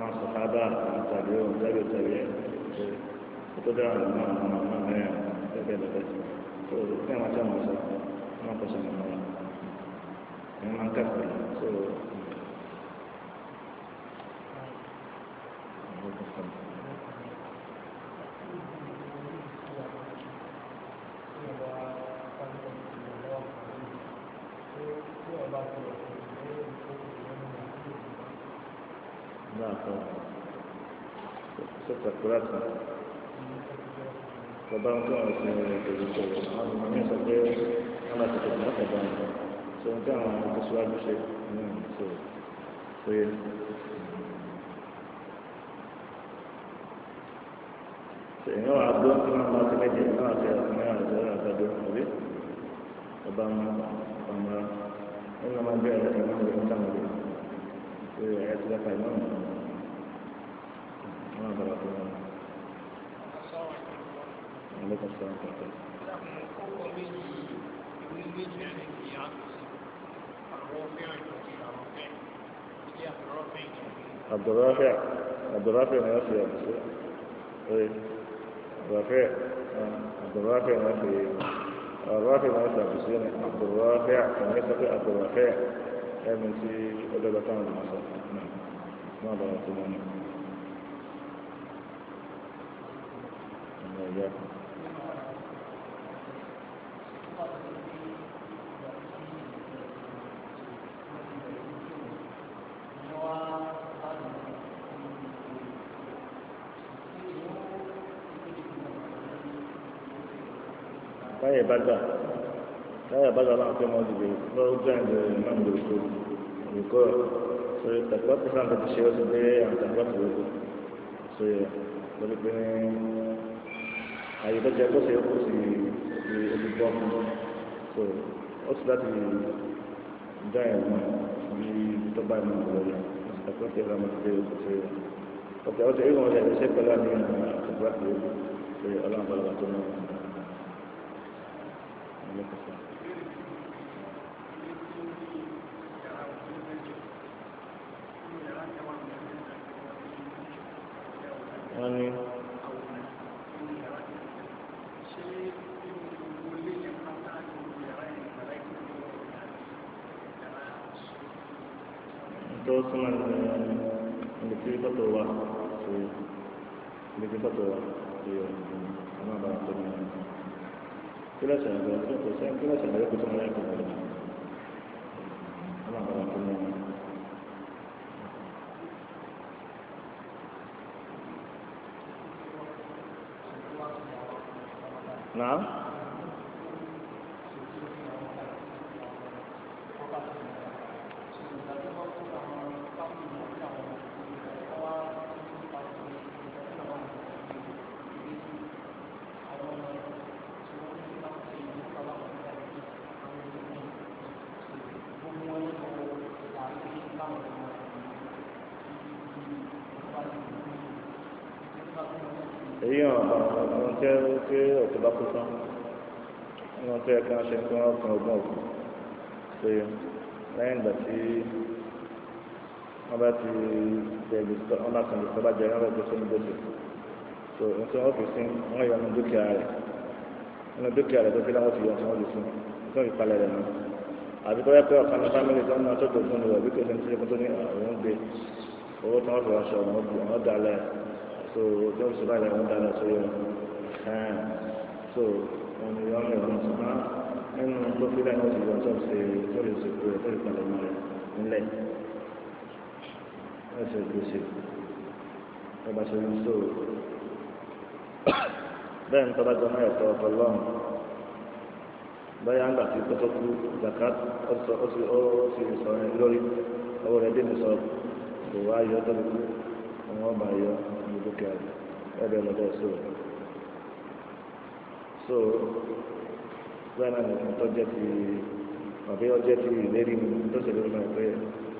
àwọn sọ̀hábà àtàbí ohun tẹ́lẹ̀ tẹ́lẹ̀ tó dára nínú àwọn mẹ́rin tẹ́lẹ̀ lọ́tẹ́ tó kí wọ́n tẹ́ wọn sọ wọn kọ́ sọ mọ́ wọn máa ń kẹ́kọ̀ọ́ tó. Sekurasa, sebab tu orang sini kami saja anak itu nak sebab sebenarnya orang itu suatu sih, so ya. Sehingga abdul cuma masih aja, ada dua kali, sebab ini nama dia ada imam di belakang lagi, so ya sudah kaya imam. Alaikum salam. عبد الرافع نفسه عبد الرافع نفسه عبد الرافع كان يسمى عبد الرافع من في أدبتان المصر ما ضربتم Saya baca orang yang mau jadi program dari mana dulu, ikut saya takut pesan dari siapa sendiri yang takut dulu, saya lebih pengen ayo baca aku saya di bawah, so sudah di jalan di tempat mana dulu, takut saya ramai saya, tapi awak ini mau jadi saya pelan ni takut dulu, saya alam balas tu nak. Ani itu senang lebih betul lah, lebih betul lah, mana bahasanya. Kita saya betul mana itu. Mana bahasanya. Nah, èyí àwọn tẹ́ ọ̀tọ̀ bá kú tán wọ́n tẹ́ ẹ̀ka ṣe kí wọ́n kan ogún ọ̀gbìn ṣe lẹ́yìn ìgbà tí wọ́n bá ti jẹ ìgbésí wọ́n bá kan ìgbésí bá jẹ wọ́n bá gbé sínú gbèsè so ohun tí wọ́n fi sí wọ́n yọ nínú dúkìá rẹ̀ tó fi láwọn ti yọ tí wọ́n lè fún tó fi palẹ̀ rẹ̀ náà àbí tó yẹ pé ọ̀kan ní fámìlì tó ń ná tó gbòògùn rẹ̀ bí kò sí ní tí tó ní àwọn gbé owó tí wọ́n fi ránṣọ àwọn dalẹ̀ so don't survive that one dollar so on the young ones and to feel like what you want to say what is it for the parliament in late that's a good shit about so then to that one for long bayan that you to zakat also lori already so why you to wọ́n bá yọ ní dúkìá ẹ̀bẹ̀ lọ́dọ̀ so bẹ́ẹ̀ náà nìkan tó jẹ́ ti àbí ọjọ́ ti ìlérí mi tó ṣe lórí náà pé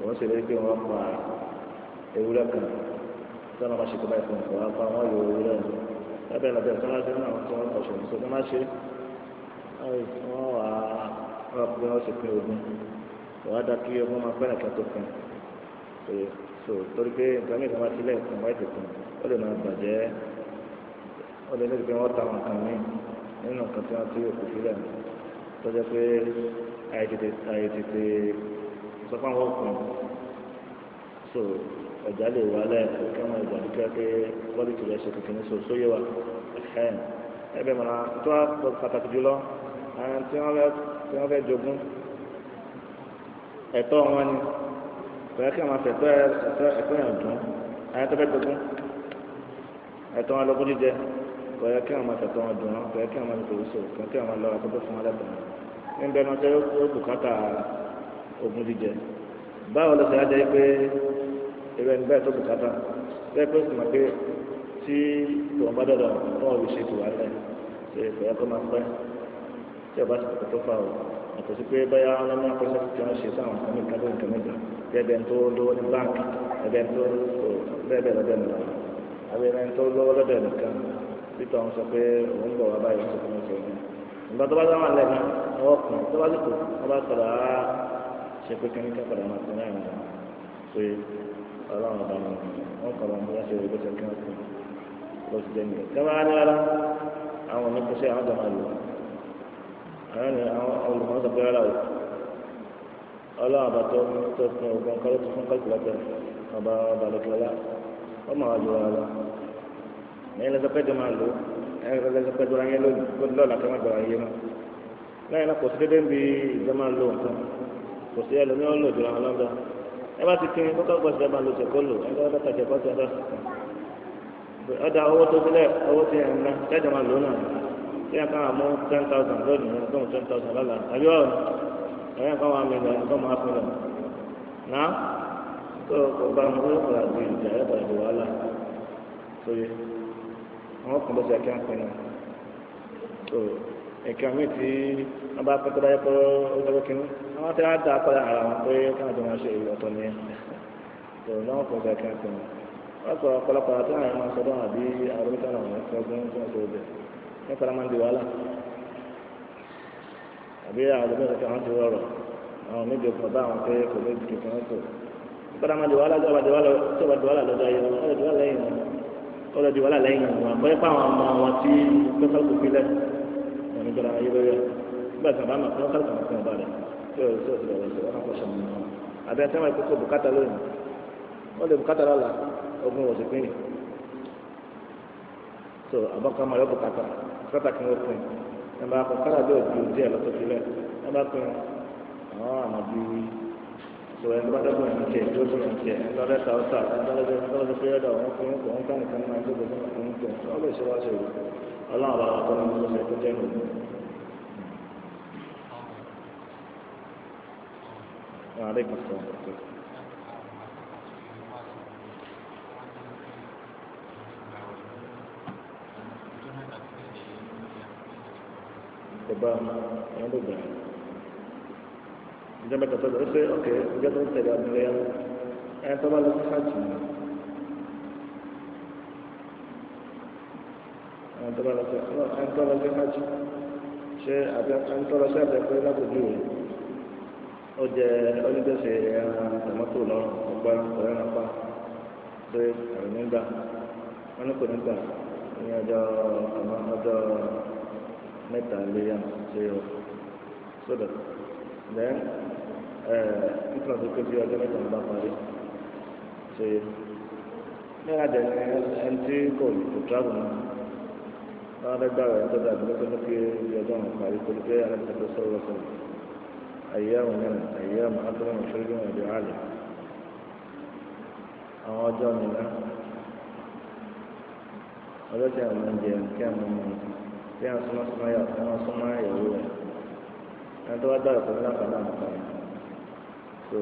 wọ́n ṣe lórí pé wọ́n pa ewúrẹ́ kan tí wọ́n máa ṣe tó báyìí fún ọ̀pọ̀ apá wọn yọ ewúrẹ́ ẹ̀bẹ̀ lọ́dọ̀ tó máa ṣe náà tí wọ́n kọ̀ ṣòwò tó máa ṣe wọ́n wà á pé wọ́n ṣe pé ogun wọ́n á dá kí ọmọ máa pẹ́ nìkan tó kàn so torí pé nǹkan mìíràn máa tilẹ̀ kàn wáyé tuntun ó lè máa bàjẹ́ ó lè níbi pé wọ́n ta àwọn kan míì nínú nǹkan tí wọ́n ti òkú sílẹ̀ tó jẹ́ pé àìtètè sọ fún àwọn òkun so ọjà lè wálẹ̀ kí wọ́n ìgbà dúkìá pé quality rẹ̀ ṣe kékeré so sóyè wa ẹbẹ̀ mọ̀nà tó wà pàtàkì jùlọ àwọn tí wọ́n fẹ́ jogún ẹ̀tọ́ wọn ni bẹ́ẹ̀ kí wọ́n fẹ̀tọ́ ẹ̀tọ́ yẹn dùn àwọn tó fẹ́ jogún ẹ̀tọ́ wọn lọ́gbọ́n jíjẹ bẹ́ẹ̀ kí wọ́n fẹ̀tọ́ wọn dùn bẹ́ẹ̀ kí wọ́n fẹ̀tọ́ sọ kí wọ́n lọ àkókò fún wọn lẹ́tọ̀ọ́ níbẹ̀ náà tẹ́ ó bùkátà ogún jíjẹ báwo ló ṣe á jẹ́ pé ìrẹ́ ní bẹ́ẹ̀ tó bùkátà bẹ́ẹ̀ pé sùnmọ́ pé tí tòun bá dọ̀dọ̀ wọn ò lè ṣe tòun alẹ́ ṣe ìfẹ́ kó máa pẹ́ tí ọba sì tó fà ó àtọ̀ sí pé báyà wọn ní akọ́ṣẹ́ tí wọ́n ṣe sáwọn nǹkan nìkan ló nǹkan mẹ́ta gẹ́gẹ́ tó lówó ní báńkì gẹ́gẹ́ tó bẹ́ẹ̀ lọ́dẹ̀ nìkan àbẹ̀rẹ̀ tó lówó lọ́dẹ̀ nìkan títọ̀ ń sọ pé òun bọ̀ wá báyìí tó kọ́ sọ̀rọ̀ ìgbà tó bá dáwọn alẹ́ náà wọ́n kàn tó bá sì kù wọ́n bá padà á ṣe pé kí ní ká padà máa tẹ̀lé àwọn pé ọlọ́run ọba wọn kọ̀ wọn bá ṣe ìgbésẹ̀ kí wọ́n kù lọ sí jẹ́mi tí wọ́n bá ní rárá àwọn oníkóṣẹ́ àwọn jọmọ lò àwọn ni àwọn olùmọ̀ sọ pé rárá o ọlọ́run ọba tó fún ogun kọ́lé tó fún kọ́lùkùlọ́tẹ̀ ọba lọ́kìlọ́lá ó máa wájú wa lọ ẹ̀yin lọ́sọ pé jọmọ lò ẹ̀yin lọ́sọ pé jọmọ ayé lónìí kó lọ́ọ̀lá kí wọ́n jọmọ ayé náà lẹ́yìn náà kò sí dédé ń bi ìjọmọ lò nǹkan kò sí ẹlòmíràn lò jùlọ àwọn lọ́dọ̀ ẹ bá ti kíni kókó gbọ́dọ̀ ìjọba lò ṣèkó lò ẹ gbọ́dọ̀ tàjẹ kó ti ọ̀dọ̀ ọ̀dà owó tó sílẹ̀ owó tí ẹ̀ ń ná kẹ́jọ máa lò náà tí ẹ̀ kàn mú 10,000 lónìí ẹ̀ kàn mú 10,000 lọ́la àbí ọ̀rọ̀ ẹ̀yìn kan wà mílíọ̀nù ẹ̀ kàn mú half million náà tó kò bá mú kó kó àgbè ìjà ẹ̀ bàjẹ́ wàhálà tó yẹ àwọn kùn lọ́sẹ̀ kí wọ́n pin náà tó ẹ̀ka mi tí wọ́n bá pẹ́ tó dáyé pé ó sọ pé kí wọ́n ti á dá apá ara wọn pé káwọn tó máa ṣe ọ̀tọ̀ nìyẹn tó náà kùn lọ́sẹ̀ kí wọ́n pin náà wọ́n sọ ọ̀pọ̀lọpọ̀ àti àwọn ẹ̀ma sọ́dọ̀ àbí àrùbíkà náà wọ́n fẹ́ gbọ́n tó ń sọ ọbẹ̀ nípa máa ń di wàhálà àbí àrùbíkà kan wọ́n ti rọrọ̀ àwọn méjì kan bá àwọn pé kò ní ìdíkì kan tó nípa máa ń di wàhálà tó bá di wàhálà lọ́jọ́ ayé wọn ó lè di wàhálà lẹ́yìn wọn ó lè di wàhálà lẹ́yìn wọn àbọ̀yẹ́ pa àwọn ọmọ wọn tí pẹ́sàl kò fi lẹ̀ wọn ní gbọ́dọ̀ ayé lórí ẹ̀ nígbà tí wọ́n bá mọ̀ pé wọ́n kálukà wọn fún ọba rẹ̀ tí ó sì ọ̀sẹ̀ lọ́wọ́ sí wọn kọ́ sọ̀rọ̀ wọn àbí ẹ̀ tẹ́wọ̀n ìkókò bùkátà lónìí wọ́n lè bùkátà lọ́la ogun wò sí pín ní so àbọ̀ká máa yọ bùkátà bùkátà kí wọ́n pín ẹ bá kọ kára bí òdu díẹ̀ lọ́tọ́ sílẹ̀ ẹ bá pín àwọn àmàbí so ẹni bá dẹ́kun ẹni tiẹ̀ tó fún ẹni tiẹ̀ ẹni lọ́dẹ́ ta ọ́sà ẹni lọ́dẹ́ pé ẹ̀dá wọn fún wọn kàn nìkan máa tó gbèsè wọn fún tiẹ̀ ọ lè ṣe wá ṣe wò ọlọ́run àbá wọn kọ́ ní ọ̀sẹ̀ tó jẹ́ nù. Aleykum salaam. Coba yang itu dah. Jangan kata tu, saya okey, jangan tu saya ada yang, tu malah haji. Tu malah haji. Saya ada, tu malah saya ada pernah pergi. Oje tu saya sama tu lah, orang apa? Saya ni dah, mana pun ni dah. Ini ada mẹ́ta lé yàn ṣe ọ sódà then nítorí àti pé bí ọjọ́ mẹ́ta ló bá parí ṣe ní àjẹní ẹni tí kò travel náà wọn fẹ́ gbà rẹ̀ tó dàbí lọ́pẹ́ ní kí ọjọ́ wọn parí torí pé àlejò tó sọ̀rọ̀ sọ̀rọ̀ àyè àwọn yẹn àyè àwọn akọ́nà ìṣòro yẹn ọ̀dẹ̀ àlè àwọn ọjọ́ mìíràn ọjọ́ tí àwọn ń jẹ kí àwọn ọmọ tí a súnmọ́ yà wọ́n súnmọ́ ìyàwó rẹ̀ ẹni tó wá dára pẹ̀lú láǹfààní àǹfààní so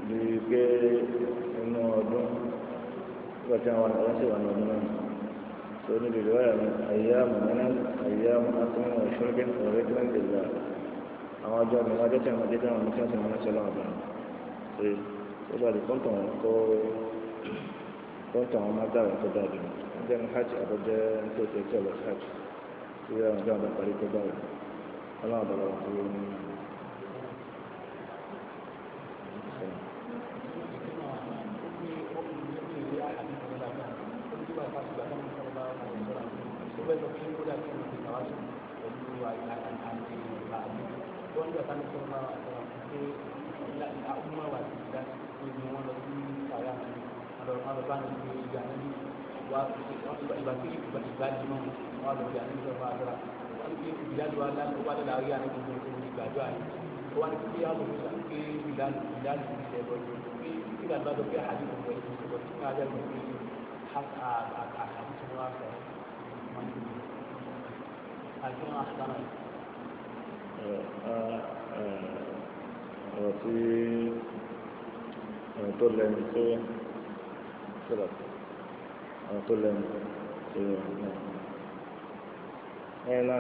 bíi pé inú ọdún nígbà tí àwọn àwọn ṣèwà ní ọdún náà tó níbi ìlú wáyà ní ayyamu minan ayyamu akmin wa shurbin wa ridwan lillah àwọn ọjọ́ mi wájú tí àwọn ọjọ́ tí àwọn ọmọ tí wọ́n sì máa ń ṣe lọ́wọ́ bá ṣe ó bá lè kọ́ńtà wọn kọ́ńtà wọn máa dára tó dáa jù wọ́n jẹ́ ní hajj àbọ̀jẹ́ tó ṣe tí ọ̀lọ́ hajj tí àwọn ọjọ́ àbá parí tó dáa ọlọ́run bá wọn tó ní. ọ̀rọ̀ tí ọ̀rọ̀ tó lẹ́nu tó sọ̀rọ̀ ọ̀rọ̀ tó lẹ́nu tó náà ẹ̀yìn náà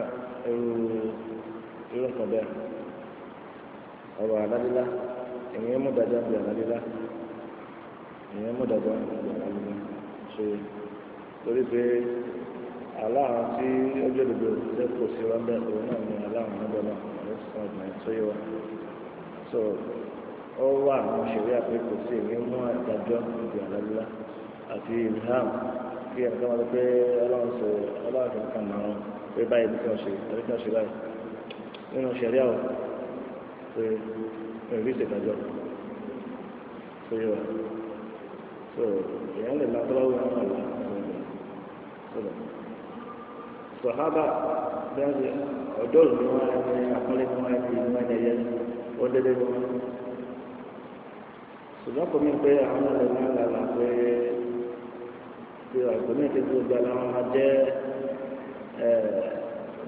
irú nǹkan bẹ́ẹ̀ ọ̀rọ̀ àdádílá èyàn mú dájọ́ bí àdádílá èyàn mú dájọ́ bí àdádílá ṣe torí pé aláwọn tí ó jẹ́ òdodo ṣe kò sí wọn bẹ́ẹ̀ òun náà ní aláwọn níbẹ̀ náà ọ̀rọ̀ sísan ọ̀gbìn tó yẹ wa so ó wà àwọn òṣèré àpékò sí èyàn mú àdájọ́ bí àdádílá àti ilham kí ẹnìkan wọn lọ pé ọlọ́run kan máa ń pé báyìí bí kí wọ́n ṣe àbí kí wọ́n ṣe báyìí nínú ṣẹ̀ríà ọ̀ pé ìrìn ìṣèdájọ́ tó yẹ wa so èèyàn lè máa tọ́lá wọn àwọn àlá sọ̀rọ̀ sọ̀hábà bí wọ́n ṣe ọ̀dọ́ ìlú wọn ẹni àpọ́nlé ní wọn ẹni ìlú wọn ẹyẹ ó dédé ní wọn ṣùgbọ́n kò mí pé àwọn ọ̀rẹ́ máa ń lànà pé àgbẹ̀ mi ti gbogbo àlà wọn máa jẹ́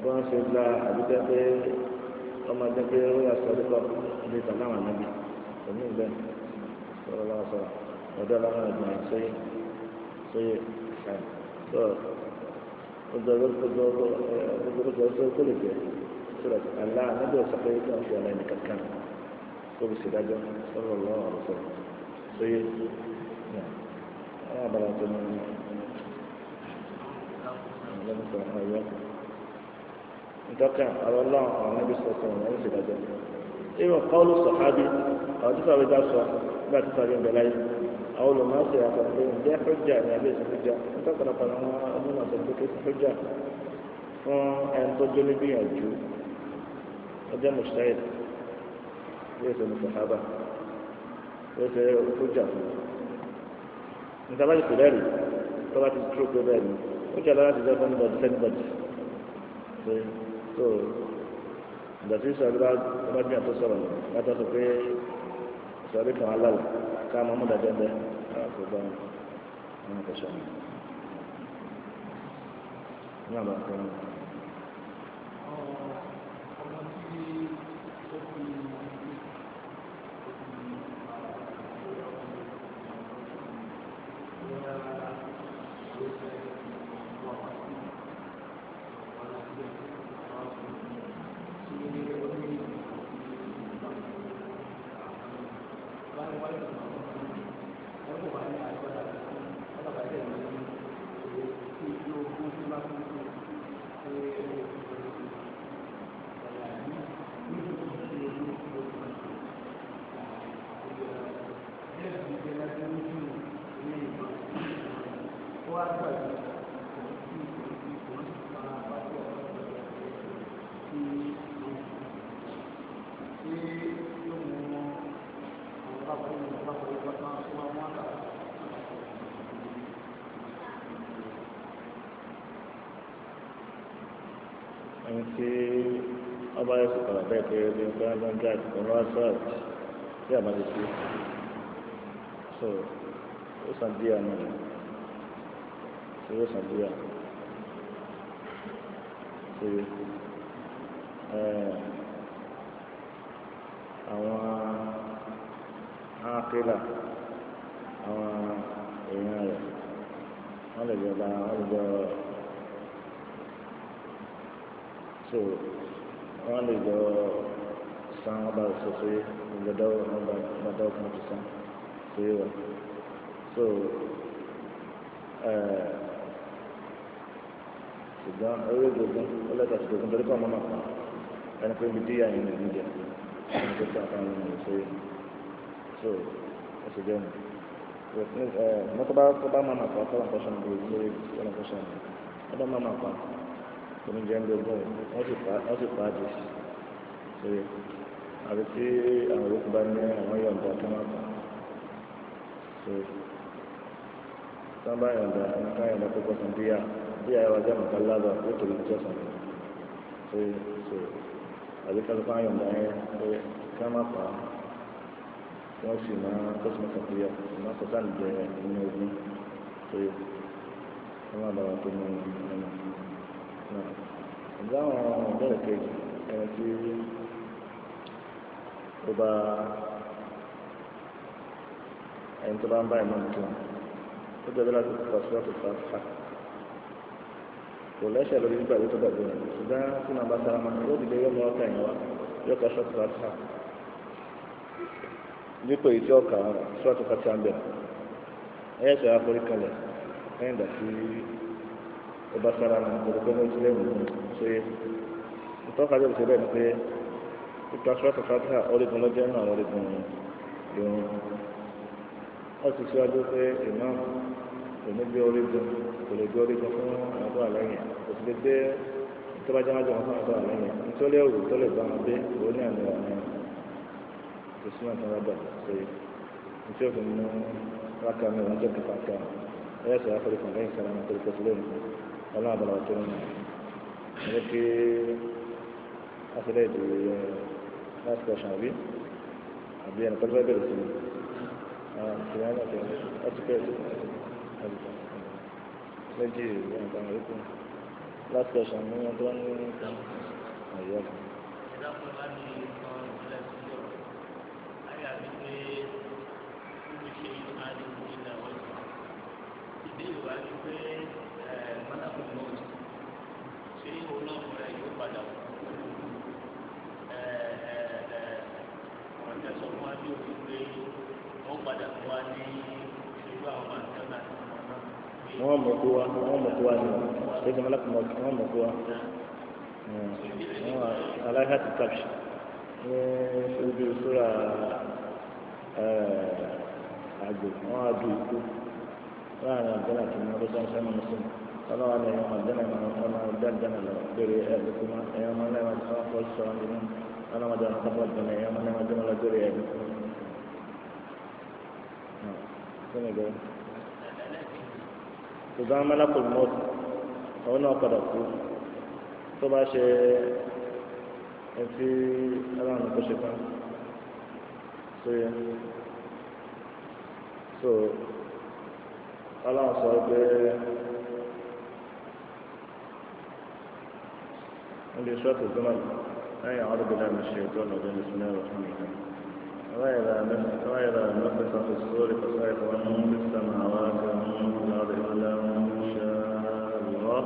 bọ́n ṣe gba àdúgbò pé ọmọ ẹgbẹ́ pé ó yà sọ́dún kọ́ ní ìtàn àwọn ànábì òní ìgbẹ́ sọ̀rọ̀ lọ́wọ́ sọ̀rọ̀ ọ̀dọ́ làwọn ẹ̀gbọ́n sóyè ṣáà tó gbogbo kó lè jẹ́ sọ̀rọ̀ àlá ànábì ọ̀sán pé kí wọ́n fi ọ̀la ẹnì kankan kó fi ṣèdájọ́ sọ̀rọ̀ lọ́wọ́ sọ̀rọ̀ sóyè náà àwọn àbàlà tó ní ntọ́ka ọ̀rọ̀ náà àwọn ẹbí sọ̀tọ̀ wọn ń ṣèdájọ́ ìwọ̀n kọ́ọ̀lù sọ̀hábí àwọn tí sọ̀rọ̀ bá sọ nígbà tí sọ̀rọ̀ ń bẹ láyé àwọn olùmọ̀ọ́sẹ̀ àtọ̀tọ̀ ǹjẹ́ fújà ní abẹ́ ìsìn fújà ntọ́kọ̀lọpọ̀ àwọn ọmọ àtọ̀tọ̀ kí fújà fún ẹni tó jó níbíyànjú ọjọ́ mùsùlùmí yóò ṣe mùsùlùmí yóò ṣe fújà fún un nígbà bá ti kù lẹ́rìí tó bá ti tó pé bẹ́ẹ̀ ni ó jẹ́ alára ti jẹ́ fún anybody so ìgbà tí sọ̀rọ̀ bá bí àtọ́ sọ̀rọ̀ látọ̀ sọ pé sọ̀rọ̀ kan aláwọ̀ ká máa mú dájọ́ bẹ́ẹ̀ kó bá wọn kò sọ̀rọ̀ ní àbá kan. ẹni tí ọba yẹn sọ̀rọ̀ bẹ́ẹ̀ pé ẹni tí wọ́n ń jáde kò wọ́n sọ̀rọ̀ tí a bá ti fi so ó san díẹ̀ náà ṣe ó san díẹ̀ ṣe àwọn kílà àwọn èèyàn rẹ̀ wọ́n lè jọba wọ́n lè jọ so wọ́n lè jọ san ọba ìṣòṣò ìgbẹ́dọ́wọ́ ọba ọkùnrin ti san sí wa so ṣùgbọ́n orí gbogbo ó lẹ́tọ̀ sí gbogbo torí kọ́ ọmọ máa pa ẹni pé ibi díyà yẹn nìyí jẹ ẹni tó tẹ̀ àtàwọn ènìyàn ṣe so ó sì jẹ́ mi mọ́tò bá máa máa pa fọlọ́n kọ́ṣọ́ ní ìlú fọlọ́n kọ́ṣọ́ ní ọdún máa máa pa omi jẹ́ ń gbogbo wọ́n sì pa á di ṣe àbí tí àwọn olókù bá ní àwọn yọ̀ǹda kí wọ́n pa so tí wọ́n bá yọ̀ǹda ẹni ká yọ̀ǹda tó kọ́ sàn díyà ẹwà jẹ́ nǹkan lábàá yóò torí ní sọ̀sán ṣe so àbí ká ló fà yọ̀ǹda yẹn pé ká má pa wọ́n sì máa tó sì máa sàkóyà máa sọ sáà nìjẹ inú ogun ṣe wọ́n máa bá wọn tó mú ẹnu náà ìgbà àwọn ọ̀bẹ̀rẹ̀ kejì ẹni tí ó bá ẹni tó bá ń bá ìmọ̀ nìkan ó jẹ́ bí láti kọ́ sí ọ̀tún fà kò lẹ́sẹ̀ lórí nígbà tó gbàgbé rẹ̀ ṣùgbọ́n tí màá bá sára máa yóò dìde yóò mú ọkà yẹn wá yóò kọ́ ṣọ́ọ̀tù fà dípò èyí tí ọkà ṣọ́ọ̀tù fà ti à ń bẹ̀rẹ̀ ẹ̀yẹ́ sọ̀rọ̀ àforí kalẹ̀ lẹ́yìn ìgbà tí ó bá sára máa kò lè gbé sílẹ̀ mú ṣe ìtọ́ka jẹ́ òṣèlú ẹ̀ ni pé ìka ṣọ́ọ̀tù fà ti hà orígun lọ́jọ́ náà orígun ìrún wọ́n ti ṣíwájú pé ìmáà òní gbé orígun kò lè gbé orígun fún àwọn tó wà lẹ́yìn kò sì lè gbé tó bá jámájọ wọn fún àwọn tó wà lẹ́yìn nítorí òwò tó lè bá wọn dé òun ní àmì ọ̀nà ìsúná tó wọ́n bọ̀ ṣe nítorí òfin mú rákà mi wọn tó kí pàtó ẹ̀yẹ́ sọ̀rọ̀ àfẹ́rẹ́ kan lẹ́yìn sára wọn torí kò sí lónìí ọlọ́run àbọ̀là tó nínú ẹ̀ kí afẹ́lẹ́ ìdè last question àbí ẹnì kan tó fẹ́ bẹ̀rẹ̀ sí ni méjì nǹkan àríkù last question ní wọn tó wá ní nǹkan àyè ọkàn. ìdákùn bá ní nǹkan ìpínlẹ̀ sílẹ̀ ayé àti pé ó ṣe ìmáàlì ìpínlẹ̀ wọ́n sọ. ìdí ìwà ni pé mọ́tàkùn mọ́ọ̀tù ṣé òun náà fúnra yóò padà wọ́n tẹ̀sán fún wa ní òfin pé wọ́n padà fún wa ní ìṣèlú àwọn àtẹ́gbà wọ́n mọ̀ tó wa ni ṣé kí mọ́lákùn mọ̀ wọ́n mọ̀ tó wa aláìhà ti tàbí ní ojú sóra àgbò wọ́n á du ìkú láàrin àgbẹ̀nà tó mọ́ lọ́sọ̀ ṣẹ́ mọ́ mọ́sùn ọlọ́wà ni ẹ̀yọ́ àgbẹ̀nà ọmọ dáadáa lọ lórí ẹ̀ẹ́dẹ́kùn mọ́ ẹ̀yọ́ ọmọ náà wọ́n fọ́ sọ̀rọ̀ nínú ọlọ́mọdé wọn kápọ̀ àgbẹ̀nà ẹ̀yọ́ ọmọ náà wọ́n jẹ́ lọ lórí ẹ̀ẹ́dẹ́kùn ṣùgbọ́n malakul mọ́t àwọn náà padà kú tó bá ṣe ẹtí aláwọn tó ṣe tán so yẹ so aláwọn sọ pé wọ́n lè ṣọ́ọ̀tù gbọ́nà lẹ́yìn àwọn ọdún bíi ṣe tó ọ̀nà ọdún ìsinmi ẹ̀rọ fún mi kan. وإذا نفخ في الصور فصعق من في السماوات ومن في الأرض إلا من شاء الله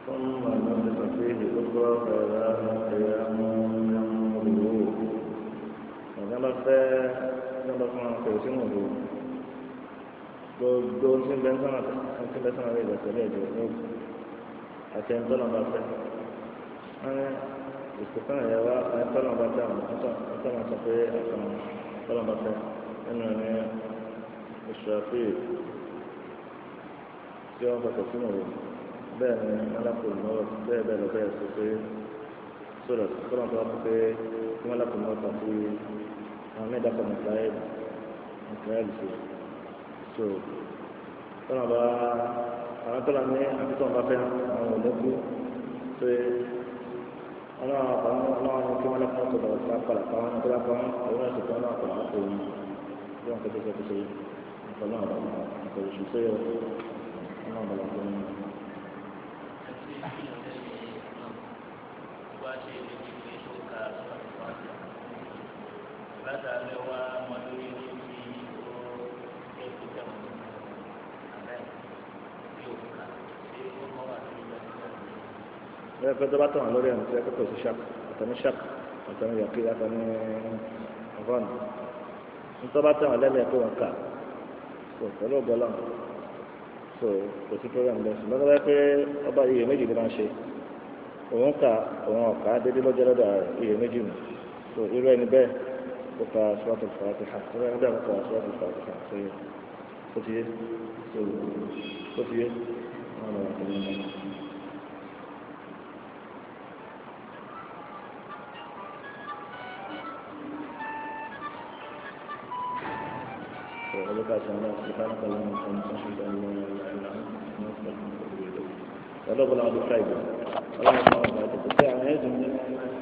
ثم نفخ فيه أخرى فإذا هم قيام ينظرون وكما كما كوسمه gbogbo tí ń bẹ sọ́nà lè gbàtẹ́lẹ̀ ìjọ ní àtẹ̀ntọ́nà bá fẹ́ ìsìnkán yẹn wá tọ́lọ̀ bá tẹ̀ àwọn tọ́lọ̀ sọ pé àtàn tọ́lọ̀ bá tẹ̀ nínú ní ìṣòfin tí wọ́n fọkàn sínú rẹ̀ bẹ́ẹ̀ ni alákòó náà bẹ́ẹ̀ bẹ́ẹ̀ lọ bẹ́ẹ̀ sọ pé sọ̀rọ̀ tọ́lọ̀ tó wá fún pé kí wọ́n alákòó náà kà sí àwọn mẹ́ẹ̀dàpọ̀ nìkàyẹ̀lì sí so tọ́lọ̀ bá àwọn tọ́lọ̀ ní àtúntò bá fẹ́ àwọn òlẹ́kú pé ọlọ́run kí wọ́n lẹ́kọ̀ọ́ tó bọ̀ sí apàlà pa wọn tó bá pa wọn òun náà sì tọ́ náà pàlà kó wọn bí wọn kẹ́kẹ́ sẹ́kẹ́ sẹ́yìn nǹkan náà bá wọn nǹkan oṣù sẹ́yìn ọlọ́run bá wọn tó wọn. bùkátà lè wá wọn lórí ní ti ó ètò ìjọba abẹ́ tí ó kà sí ó kọ́ wà sí ìjọba ìjọba. ẹ pẹ́ tó bá tàn án lórí ẹni tí ẹ kọ́kọ́ sí ṣak àtẹni ṣak àtẹni yàkí àtẹni ọgọ́nù nítorí bá tàn án lẹ́lẹ̀ kó wọn kà so pẹ̀lú ọgbọ́lọ́ so kò sí program lẹ́sìn lọ́dọ̀ bá pé ọba iye méjì ló máa ń ṣe òun kà òun ọ̀kà dédé lọ́jọ́ lọ́dọ̀ iye méjì nù so irú ẹni bẹ́ẹ̀ ó ka sọ́ọ̀tù Fàtíhà irú ẹni bẹ́ẹ̀ ó ka sọ́ọ̀tù Fàtíhà so ti yé so ti yé wọn lọ wà pẹ̀lú ọmọ. وذلك أسمى سبحانك اللهم وبحمدك أشهد أن لا إله إلا أنت أستغفرك وأتوب إليك. ولو بالعبد خير اللهم صل على سيدنا محمد